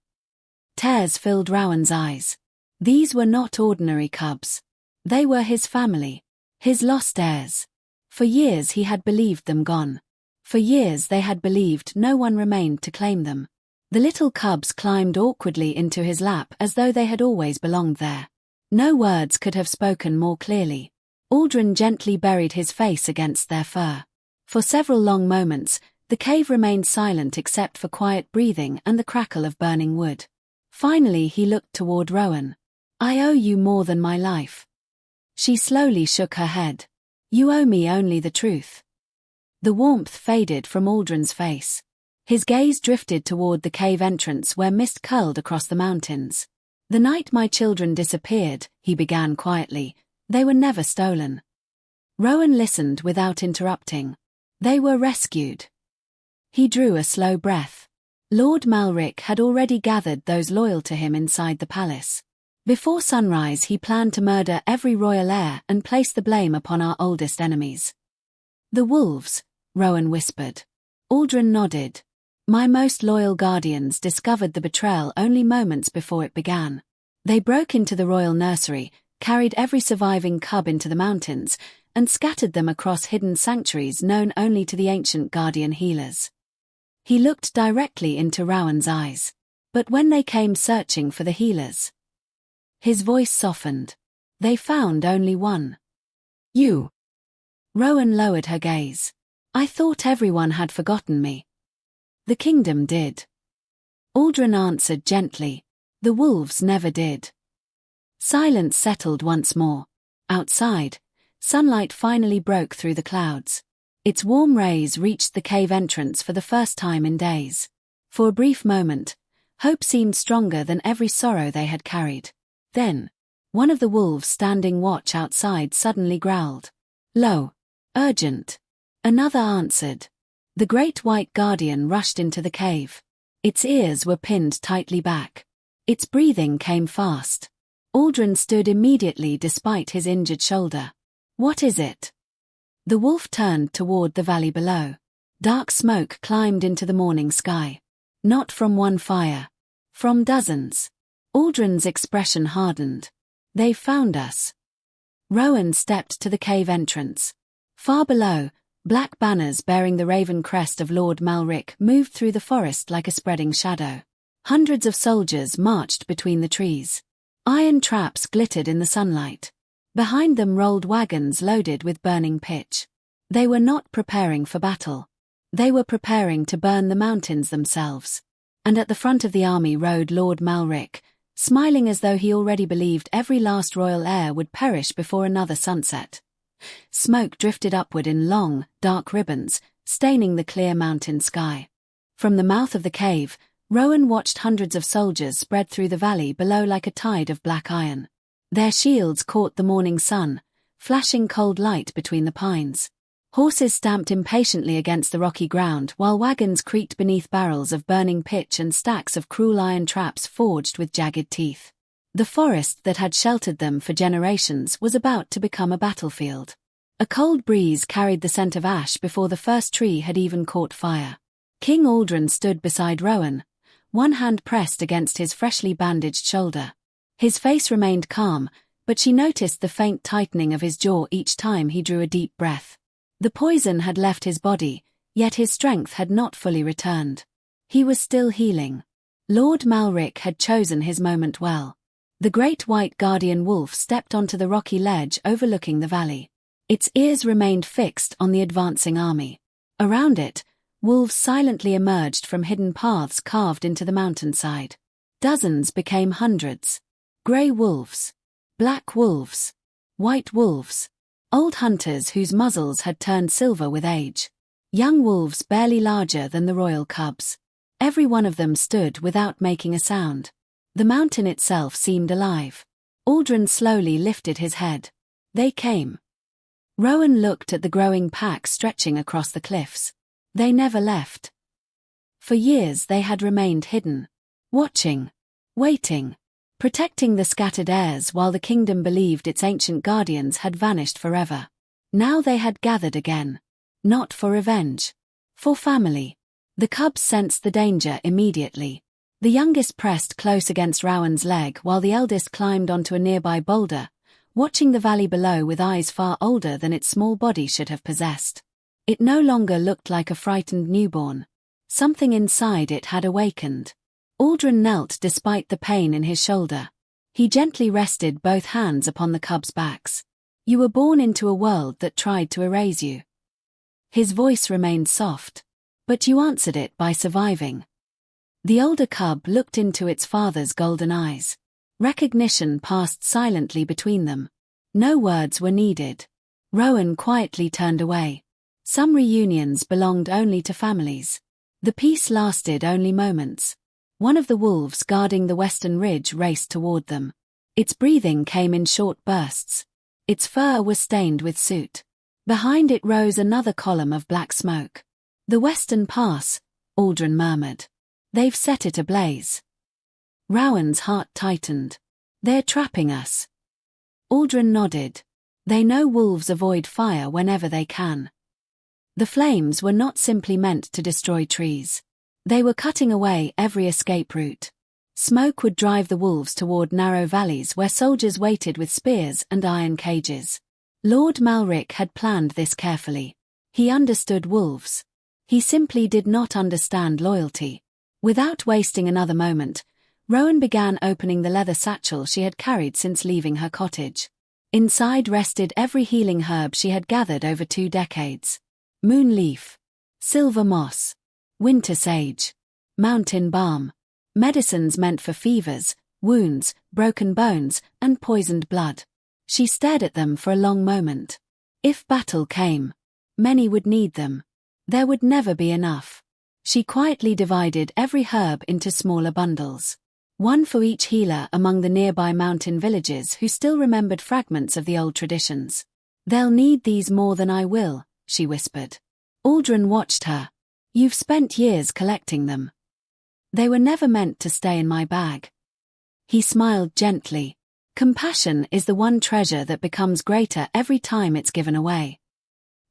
Tears filled Rowan's eyes. These were not ordinary cubs. They were his family. His lost heirs. For years he had believed them gone. For years they had believed no one remained to claim them. The little cubs climbed awkwardly into his lap as though they had always belonged there. No words could have spoken more clearly. Aldrin gently buried his face against their fur. For several long moments, the cave remained silent except for quiet breathing and the crackle of burning wood. Finally he looked toward Rowan. "I owe you more than my life." She slowly shook her head. "You owe me only the truth." The warmth faded from Aldrin's face. His gaze drifted toward the cave entrance where mist curled across the mountains. "The night my children disappeared," he began quietly, "they were never stolen." Rowan listened without interrupting. "They were rescued." He drew a slow breath. Lord Malric had already gathered those loyal to him inside the palace. Before sunrise he planned to murder every royal heir and place the blame upon our oldest enemies. "The wolves," Rowan whispered. Aldrin nodded. "My most loyal guardians discovered the betrayal only moments before it began. They broke into the royal nursery, carried every surviving cub into the mountains, and scattered them across hidden sanctuaries known only to the ancient guardian healers." He looked directly into Rowan's eyes. "But when they came searching for the healers?" His voice softened. "They found only one. You." Rowan lowered her gaze. "I thought everyone had forgotten me." "The kingdom did." Aldrin answered gently. "The wolves never did." Silence settled once more. Outside, sunlight finally broke through the clouds. Its warm rays reached the cave entrance for the first time in days. For a brief moment, hope seemed stronger than every sorrow they had carried. Then, one of the wolves standing watch outside suddenly growled. "Low. Urgent." Another answered. The great white guardian rushed into the cave. Its ears were pinned tightly back. Its breathing came fast. Aldrin stood immediately despite his injured shoulder. "What is it?" The wolf turned toward the valley below. Dark smoke climbed into the morning sky. "Not from one fire. From dozens." Aldrin's expression hardened. "They found us." Rowan stepped to the cave entrance. Far below, black banners bearing the raven crest of Lord Malric moved through the forest like a spreading shadow. Hundreds of soldiers marched between the trees. Iron traps glittered in the sunlight. Behind them rolled wagons loaded with burning pitch. They were not preparing for battle. They were preparing to burn the mountains themselves. And at the front of the army rode Lord Malric, smiling as though he already believed every last royal heir would perish before another sunset. Smoke drifted upward in long, dark ribbons, staining the clear mountain sky. From the mouth of the cave, Rowan watched hundreds of soldiers spread through the valley below like a tide of black iron. Their shields caught the morning sun, flashing cold light between the pines. Horses stamped impatiently against the rocky ground while wagons creaked beneath barrels of burning pitch and stacks of cruel iron traps forged with jagged teeth. The forest that had sheltered them for generations was about to become a battlefield. A cold breeze carried the scent of ash before the first tree had even caught fire. King Aldrin stood beside Rowan, one hand pressed against his freshly bandaged shoulder. His face remained calm, but she noticed the faint tightening of his jaw each time he drew a deep breath. The poison had left his body, yet his strength had not fully returned. He was still healing. Lord Malric had chosen his moment well. The great white guardian wolf stepped onto the rocky ledge overlooking the valley. Its ears remained fixed on the advancing army. Around it, wolves silently emerged from hidden paths carved into the mountainside. Dozens became hundreds. Grey wolves. Black wolves. White wolves. Old hunters whose muzzles had turned silver with age. Young wolves barely larger than the royal cubs. Every one of them stood without making a sound. The mountain itself seemed alive. Aldrin slowly lifted his head. They came. Rowan looked at the growing pack stretching across the cliffs. They never left. For years they had remained hidden. Watching. Waiting. Protecting the scattered heirs while the kingdom believed its ancient guardians had vanished forever. Now they had gathered again. Not for revenge. For family. The cubs sensed the danger immediately. The youngest pressed close against Rowan's leg while the eldest climbed onto a nearby boulder, watching the valley below with eyes far older than its small body should have possessed. It no longer looked like a frightened newborn. Something inside it had awakened. Aldrin knelt despite the pain in his shoulder. He gently rested both hands upon the cubs' backs. You were born into a world that tried to erase you. His voice remained soft. But you answered it by surviving. The older cub looked into its father's golden eyes. Recognition passed silently between them. No words were needed. Rowan quietly turned away. Some reunions belonged only to families. The peace lasted only moments. One of the wolves guarding the western ridge raced toward them. Its breathing came in short bursts. Its fur was stained with soot. Behind it rose another column of black smoke. "The Western Pass," Aldrin murmured. "They've set it ablaze." Rowan's heart tightened. "They're trapping us." Aldrin nodded. "They know wolves avoid fire whenever they can." The flames were not simply meant to destroy trees. They were cutting away every escape route. Smoke would drive the wolves toward narrow valleys where soldiers waited with spears and iron cages. Lord Malric had planned this carefully. He understood wolves. He simply did not understand loyalty. Without wasting another moment, Rowan began opening the leather satchel she had carried since leaving her cottage. Inside rested every healing herb she had gathered over 2 decades. Moon leaf, silver moss, winter sage, mountain balm. Medicines meant for fevers, wounds, broken bones, and poisoned blood. She stared at them for a long moment. If battle came, many would need them. There would never be enough. She quietly divided every herb into smaller bundles. One for each healer among the nearby mountain villages who still remembered fragments of the old traditions. "They'll need these more than I will," she whispered. Aldrin watched her. "You've spent years collecting them." "They were never meant to stay in my bag." He smiled gently. "Compassion is the one treasure that becomes greater every time it's given away."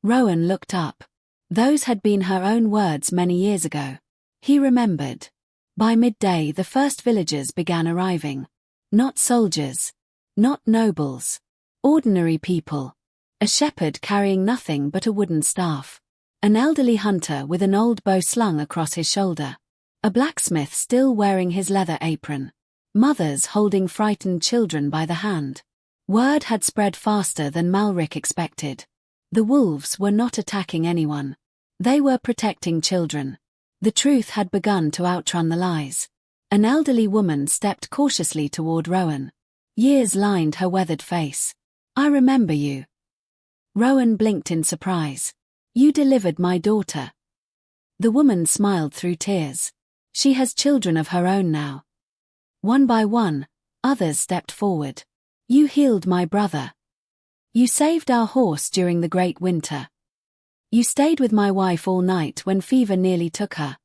Rowan looked up. Those had been her own words many years ago. He remembered. By midday the first villagers began arriving. Not soldiers. Not nobles. Ordinary people. A shepherd carrying nothing but a wooden staff. An elderly hunter with an old bow slung across his shoulder. A blacksmith still wearing his leather apron. Mothers holding frightened children by the hand. Word had spread faster than Malric expected. The wolves were not attacking anyone. They were protecting children. The truth had begun to outrun the lies. An elderly woman stepped cautiously toward Rowan. Years lined her weathered face. "I remember you." Rowan blinked in surprise. "You delivered my daughter." The woman smiled through tears. "She has children of her own now." One by one, others stepped forward. "You healed my brother. You saved our horse during the great winter. You stayed with my wife all night when fever nearly took her."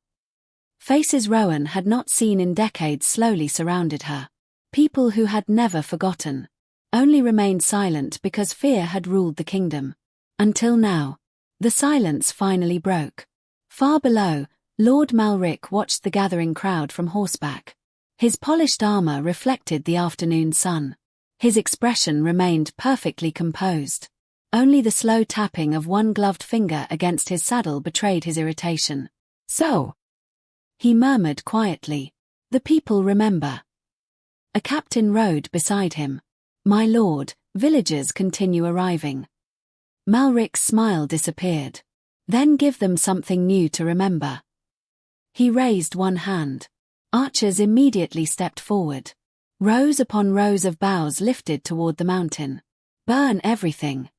Faces Rowan had not seen in decades slowly surrounded her. People who had never forgotten. Only remained silent because fear had ruled the kingdom. Until now. The silence finally broke. Far below, Lord Malric watched the gathering crowd from horseback. His polished armor reflected the afternoon sun. His expression remained perfectly composed. Only the slow tapping of one gloved finger against his saddle betrayed his irritation. "So," he murmured quietly, "the people remember." A captain rode beside him. "My lord, villagers continue arriving." Malric's smile disappeared. "Then give them something new to remember." He raised one hand. Archers immediately stepped forward. Rows upon rows of boughs lifted toward the mountain. "Burn everything."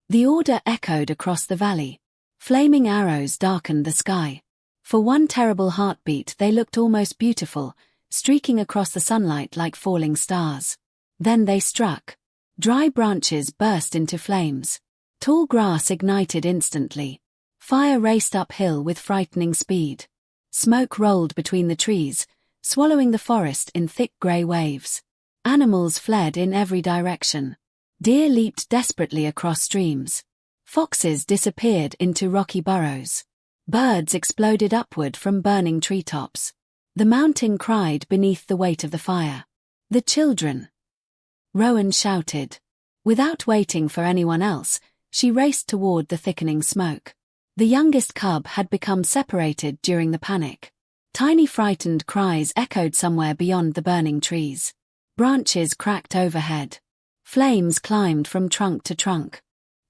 The order echoed across the valley. Flaming arrows darkened the sky. For one terrible heartbeat they looked almost beautiful, streaking across the sunlight like falling stars. Then they struck. Dry branches burst into flames. Tall grass ignited instantly. Fire raced uphill with frightening speed. Smoke rolled between the trees, swallowing the forest in thick grey waves. Animals fled in every direction. Deer leaped desperately across streams. Foxes disappeared into rocky burrows. Birds exploded upward from burning treetops. The mountain cried beneath the weight of the fire. "The children!" Rowan shouted. Without waiting for anyone else, she raced toward the thickening smoke. The youngest cub had become separated during the panic. Tiny frightened cries echoed somewhere beyond the burning trees. Branches cracked overhead. Flames climbed from trunk to trunk.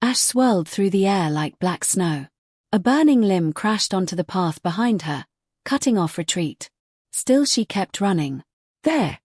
Ash swirled through the air like black snow. A burning limb crashed onto the path behind her, cutting off retreat. Still she kept running. There!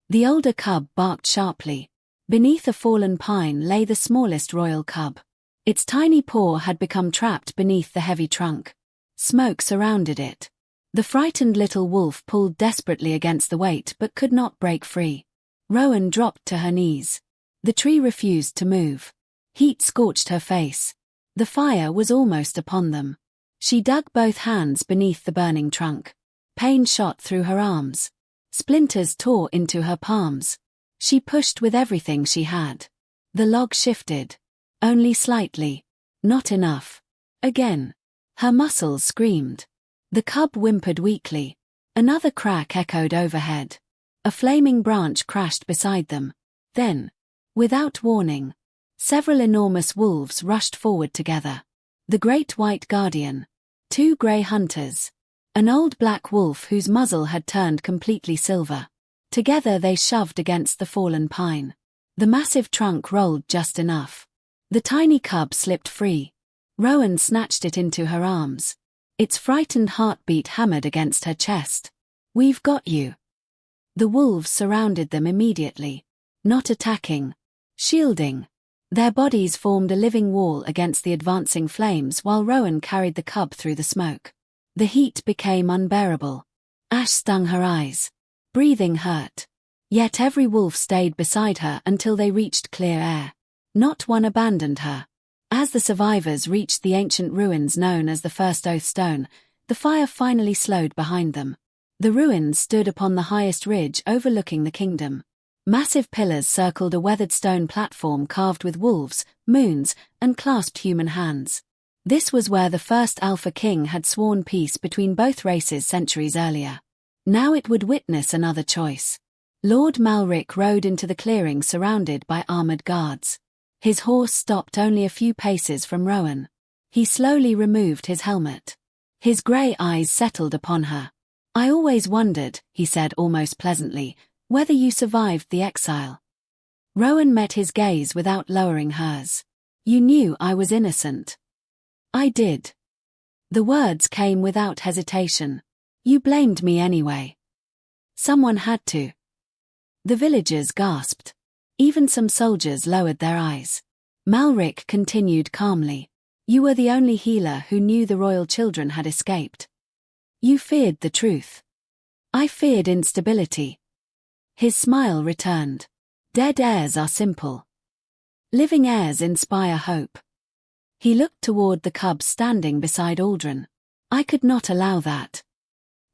The older cub barked sharply. Beneath a fallen pine lay the smallest royal cub. Its tiny paw had become trapped beneath the heavy trunk. Smoke surrounded it. The frightened little wolf pulled desperately against the weight but could not break free. Rowan dropped to her knees. The tree refused to move. Heat scorched her face. The fire was almost upon them. She dug both hands beneath the burning trunk. Pain shot through her arms. Splinters tore into her palms. She pushed with everything she had. The log shifted. Only slightly. Not enough. Again. Her muscles screamed. The cub whimpered weakly. Another crack echoed overhead. A flaming branch crashed beside them. Then, without warning, several enormous wolves rushed forward together. The Great White Guardian. 2 grey hunters. An old black wolf whose muzzle had turned completely silver. Together they shoved against the fallen pine. The massive trunk rolled just enough. The tiny cub slipped free. Rowan snatched it into her arms. Its frightened heartbeat hammered against her chest. "We've got you." The wolves surrounded them immediately. Not attacking. Shielding. Their bodies formed a living wall against the advancing flames while Rowan carried the cub through the smoke. The heat became unbearable. Ash stung her eyes. Breathing hurt. Yet every wolf stayed beside her until they reached clear air. Not one abandoned her. As the survivors reached the ancient ruins known as the First Oath Stone, the fire finally slowed behind them. The ruins stood upon the highest ridge overlooking the kingdom. Massive pillars circled a weathered stone platform carved with wolves, moons, and clasped human hands. This was where the first Alpha King had sworn peace between both races centuries earlier. Now it would witness another choice. Lord Malric rode into the clearing surrounded by armored guards. His horse stopped only a few paces from Rowan. He slowly removed his helmet. His grey eyes settled upon her. "I always wondered," he said almost pleasantly, "whether you survived the exile." Rowan met his gaze without lowering hers. "You knew I was innocent." "I did." The words came without hesitation. "You blamed me anyway." "Someone had to." The villagers gasped. Even some soldiers lowered their eyes. Malric continued calmly. "You were the only healer who knew the royal children had escaped. You feared the truth. I feared instability." His smile returned. "Dead heirs are simple. Living heirs inspire hope." He looked toward the cub standing beside Aldrin. "I could not allow that."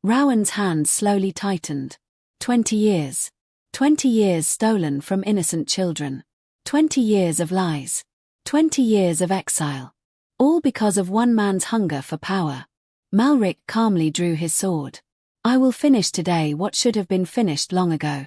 Rowan's hands slowly tightened. 20 years. 20 years stolen from innocent children. 20 years of lies. 20 years of exile. All because of one man's hunger for power. Malric calmly drew his sword. "I will finish today what should have been finished long ago."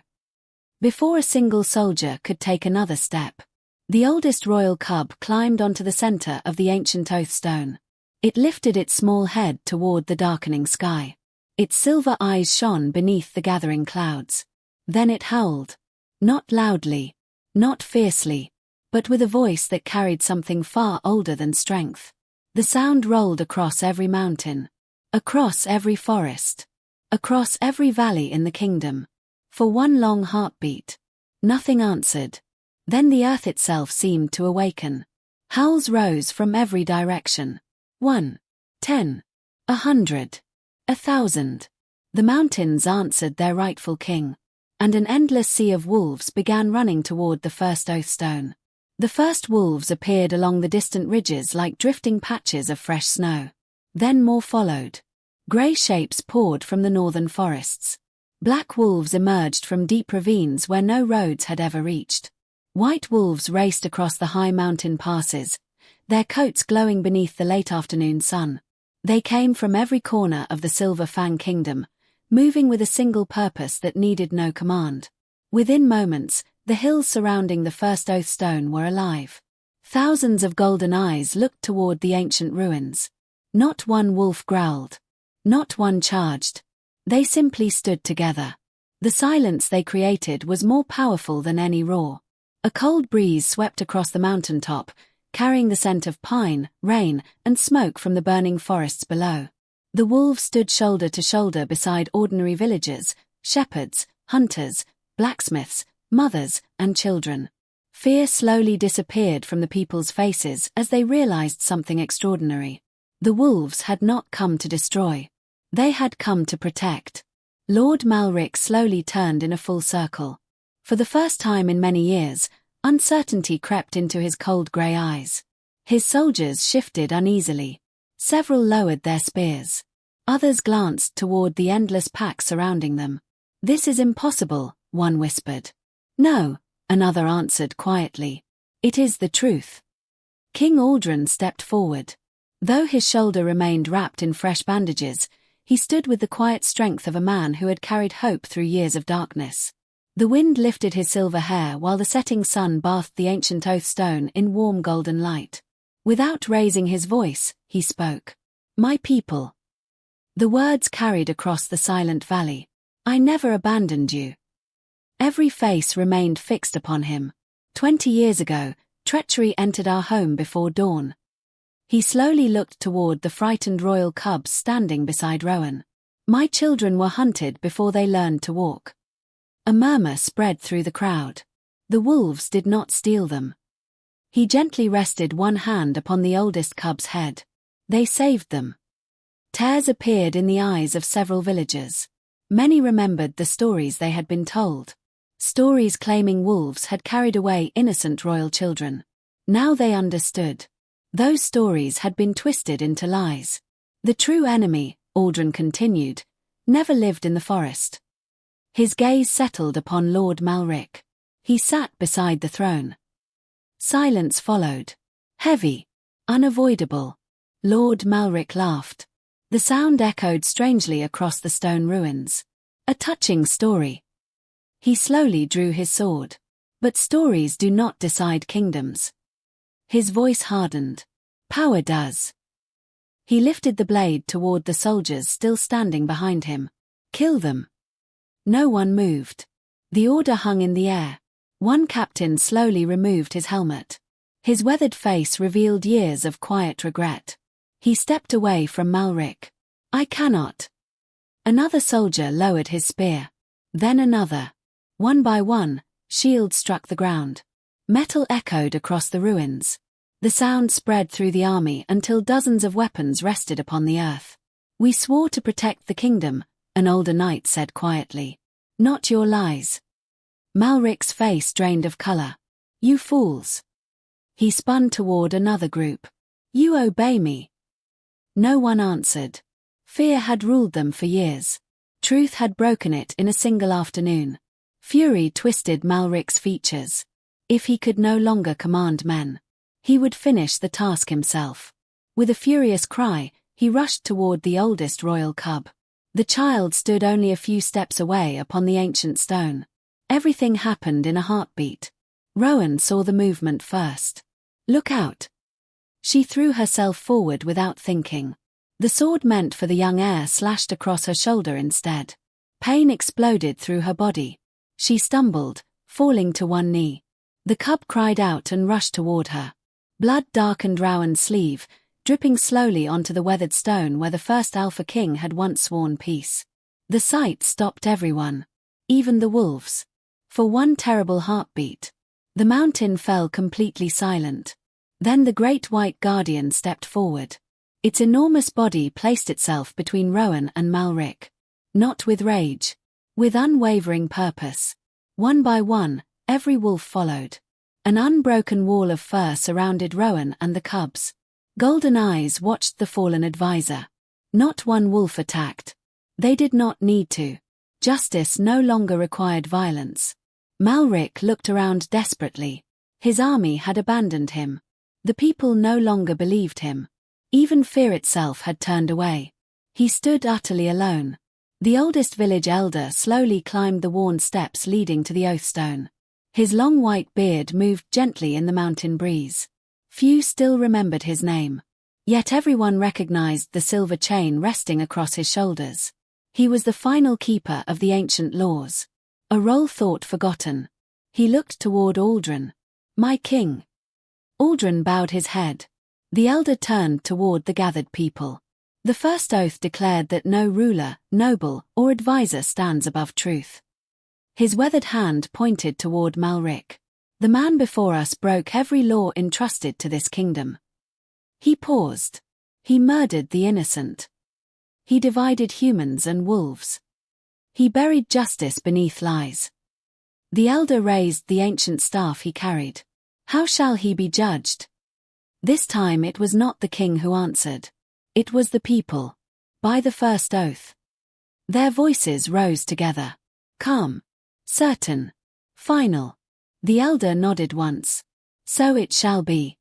Before a single soldier could take another step, the oldest royal cub climbed onto the center of the ancient oath stone. It lifted its small head toward the darkening sky. Its silver eyes shone beneath the gathering clouds. Then it howled. Not loudly, not fiercely, but with a voice that carried something far older than strength. The sound rolled across every mountain, across every forest, across every valley in the kingdom. For one long heartbeat. Nothing answered. Then the earth itself seemed to awaken. Howls rose from every direction. 1, 10, 100, 1,000. The mountains answered their rightful king. And an endless sea of wolves began running toward the First Oath Stone. The first wolves appeared along the distant ridges like drifting patches of fresh snow. Then more followed. Grey shapes poured from the northern forests. Black wolves emerged from deep ravines where no roads had ever reached. White wolves raced across the high mountain passes, their coats glowing beneath the late afternoon sun. They came from every corner of the Silver Fang Kingdom, moving with a single purpose that needed no command. Within moments, the hills surrounding the First Oath Stone were alive. Thousands of golden eyes looked toward the ancient ruins. Not one wolf growled. Not one charged. They simply stood together. The silence they created was more powerful than any roar. A cold breeze swept across the mountaintop, carrying the scent of pine, rain, and smoke from the burning forests below. The wolves stood shoulder to shoulder beside ordinary villagers, shepherds, hunters, blacksmiths, mothers, and children. Fear slowly disappeared from the people's faces as they realized something extraordinary. The wolves had not come to destroy. They had come to protect. Lord Malric slowly turned in a full circle. For the first time in many years, uncertainty crept into his cold grey eyes. His soldiers shifted uneasily. Several lowered their spears. Others glanced toward the endless pack surrounding them. "This is impossible," one whispered. "No," another answered quietly. "It is the truth." King Aldrin stepped forward. Though his shoulder remained wrapped in fresh bandages, he stood with the quiet strength of a man who had carried hope through years of darkness. The wind lifted his silver hair while the setting sun bathed the ancient oath stone in warm golden light. Without raising his voice, he spoke. "My people." The words carried across the silent valley. "I never abandoned you." Every face remained fixed upon him. 20 years ago, treachery entered our home before dawn. He slowly looked toward the frightened royal cubs standing beside Rowan. "My children were hunted before they learned to walk." A murmur spread through the crowd. The wolves did not steal them. He gently rested one hand upon the oldest cub's head. "They saved them." Tears appeared in the eyes of several villagers. Many remembered the stories they had been told. Stories claiming wolves had carried away innocent royal children. Now they understood. Those stories had been twisted into lies. The true enemy, Aldrin continued, never lived in the forest. His gaze settled upon Lord Malric. He sat beside the throne. Silence followed. Heavy. Unavoidable. Lord Malric laughed. The sound echoed strangely across the stone ruins. "A touching story." He slowly drew his sword. "But stories do not decide kingdoms." His voice hardened. "Power does." He lifted the blade toward the soldiers still standing behind him. "Kill them." No one moved. The order hung in the air. One captain slowly removed his helmet. His weathered face revealed years of quiet regret. He stepped away from Malric. "I cannot." Another soldier lowered his spear. Then another. One by one, shields struck the ground. Metal echoed across the ruins. The sound spread through the army until dozens of weapons rested upon the earth. "We swore to protect the kingdom," an older knight said quietly. "Not your lies." Malric's face drained of color. "You fools." He spun toward another group. "You obey me." No one answered. Fear had ruled them for years. Truth had broken it in a single afternoon. Fury twisted Malric's features. If he could no longer command men, he would finish the task himself. With a furious cry, he rushed toward the oldest royal cub. The child stood only a few steps away upon the ancient stone. Everything happened in a heartbeat. Rowan saw the movement first. "Look out." She threw herself forward without thinking. The sword meant for the young heir slashed across her shoulder instead. Pain exploded through her body. She stumbled, falling to one knee. The cub cried out and rushed toward her. Blood darkened Rowan's sleeve, dripping slowly onto the weathered stone where the first Alpha King had once sworn peace. The sight stopped everyone. Even the wolves. For one terrible heartbeat. The mountain fell completely silent. Then the great white guardian stepped forward. Its enormous body placed itself between Rowan and Malric. Not with rage. With unwavering purpose. One by one, every wolf followed. An unbroken wall of fur surrounded Rowan and the cubs. Golden eyes watched the fallen advisor. Not one wolf attacked. They did not need to. Justice no longer required violence. Malric looked around desperately. His army had abandoned him. The people no longer believed him. Even fear itself had turned away. He stood utterly alone. The oldest village elder slowly climbed the worn steps leading to the oathstone. His long white beard moved gently in the mountain breeze. Few still remembered his name. Yet everyone recognized the silver chain resting across his shoulders. He was the final keeper of the ancient laws. A role thought forgotten. He looked toward Aldrin. "My king." Aldrin bowed his head. The elder turned toward the gathered people. "The first oath declared that no ruler, noble, or advisor stands above truth." His weathered hand pointed toward Malric. "The man before us broke every law entrusted to this kingdom." He paused. "He murdered the innocent. He divided humans and wolves. He buried justice beneath lies." The elder raised the ancient staff he carried. "How shall he be judged?" This time it was not the king who answered. It was the people. "By the first oath." Their voices rose together. "Calm. Certain. Final." The elder nodded once. "So it shall be."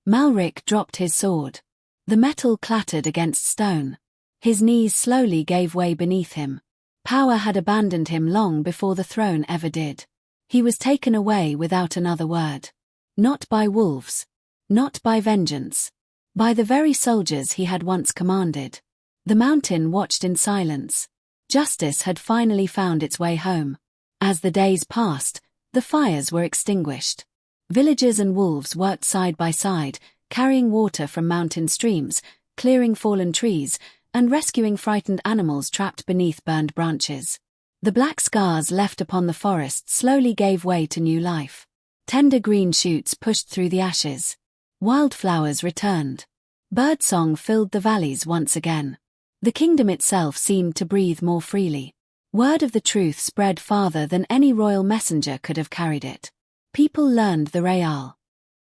Malric dropped his sword. The metal clattered against stone. His knees slowly gave way beneath him. Power had abandoned him long before the throne ever did. He was taken away without another word. Not by wolves. Not by vengeance. By the very soldiers he had once commanded. The mountain watched in silence. Justice had finally found its way home. As the days passed, the fires were extinguished. Villagers and wolves worked side by side, carrying water from mountain streams, clearing fallen trees, and rescuing frightened animals trapped beneath burned branches. The black scars left upon the forest slowly gave way to new life. Tender green shoots pushed through the ashes. Wildflowers returned. Birdsong filled the valleys once again. The kingdom itself seemed to breathe more freely. Word of the truth spread farther than any royal messenger could have carried it. People learned the Real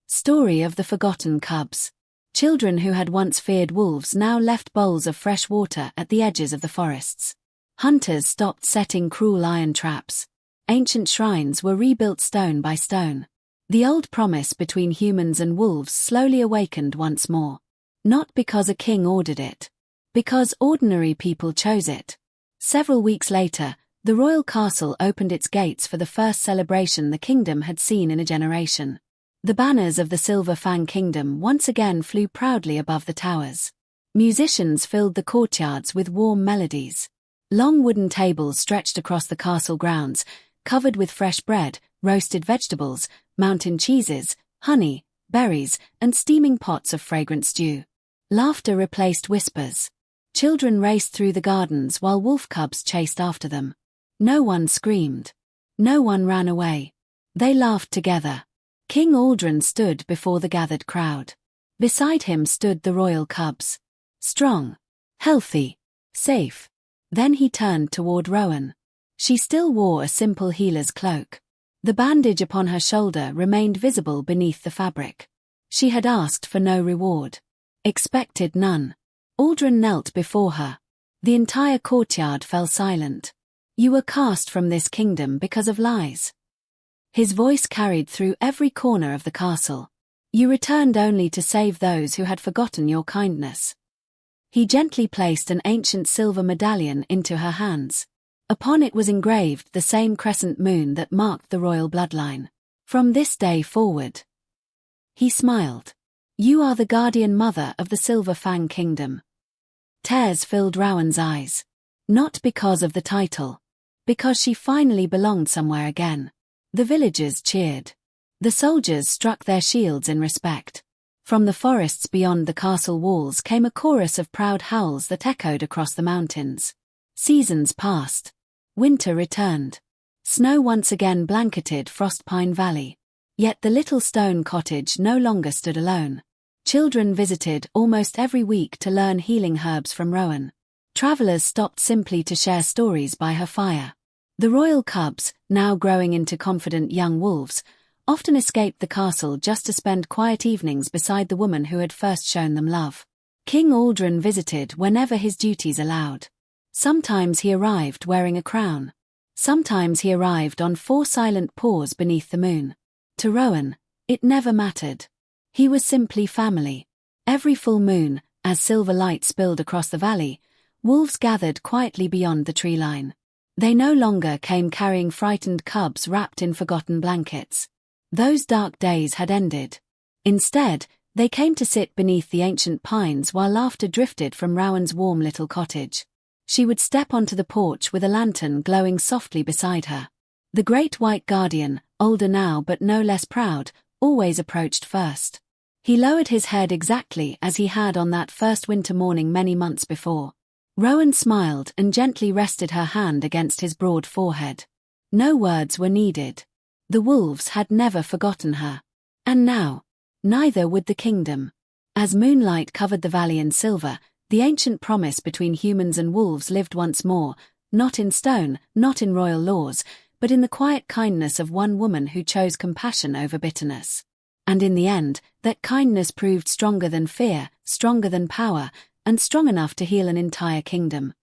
story of the forgotten cubs. Children who had once feared wolves now left bowls of fresh water at the edges of the forests. Hunters stopped setting cruel iron traps. Ancient shrines were rebuilt stone by stone. The old promise between humans and wolves slowly awakened once more. Not because a king ordered it. Because ordinary people chose it. Several weeks later, the royal castle opened its gates for the first celebration the kingdom had seen in a generation. The banners of the Silver Fang Kingdom once again flew proudly above the towers. Musicians filled the courtyards with warm melodies. Long wooden tables stretched across the castle grounds, covered with fresh bread, roasted vegetables, mountain cheeses, honey, berries, and steaming pots of fragrant stew. Laughter replaced whispers. Children raced through the gardens while wolf cubs chased after them. No one screamed. No one ran away. They laughed together. King Aldrin stood before the gathered crowd. Beside him stood the royal cubs. Strong, healthy, safe. Then he turned toward Rowan. She still wore a simple healer's cloak. The bandage upon her shoulder remained visible beneath the fabric. She had asked for no reward. Expected none. Aldrin knelt before her. The entire courtyard fell silent. "You were cast from this kingdom because of lies." His voice carried through every corner of the castle. "You returned only to save those who had forgotten your kindness." He gently placed an ancient silver medallion into her hands. Upon it was engraved the same crescent moon that marked the royal bloodline. "From this day forward." He smiled. "You are the guardian mother of the Silver Fang Kingdom." Tears filled Rowan's eyes. Not because of the title. Because she finally belonged somewhere again. The villagers cheered. The soldiers struck their shields in respect. From the forests beyond the castle walls came a chorus of proud howls that echoed across the mountains. Seasons passed. Winter returned. Snow once again blanketed Frostpine Valley. Yet the little stone cottage no longer stood alone. Children visited almost every week to learn healing herbs from Rowan. Travelers stopped simply to share stories by her fire. The royal cubs, now growing into confident young wolves, often escaped the castle just to spend quiet evenings beside the woman who had first shown them love. King Aldrin visited whenever his duties allowed. Sometimes he arrived wearing a crown. Sometimes he arrived on 4 silent paws beneath the moon. To Rowan, it never mattered. He was simply family. Every full moon, as silver light spilled across the valley, wolves gathered quietly beyond the tree line. They no longer came carrying frightened cubs wrapped in forgotten blankets. Those dark days had ended. Instead, they came to sit beneath the ancient pines while laughter drifted from Rowan's warm little cottage. She would step onto the porch with a lantern glowing softly beside her. The great white guardian, older now but no less proud, always approached first. He lowered his head exactly as he had on that first winter morning many months before. Rowan smiled and gently rested her hand against his broad forehead. No words were needed. The wolves had never forgotten her. And now, neither would the kingdom. As moonlight covered the valley in silver, the ancient promise between humans and wolves lived once more, not in stone, not in royal laws, but in the quiet kindness of one woman who chose compassion over bitterness. And in the end, that kindness proved stronger than fear, stronger than power, and strong enough to heal an entire kingdom.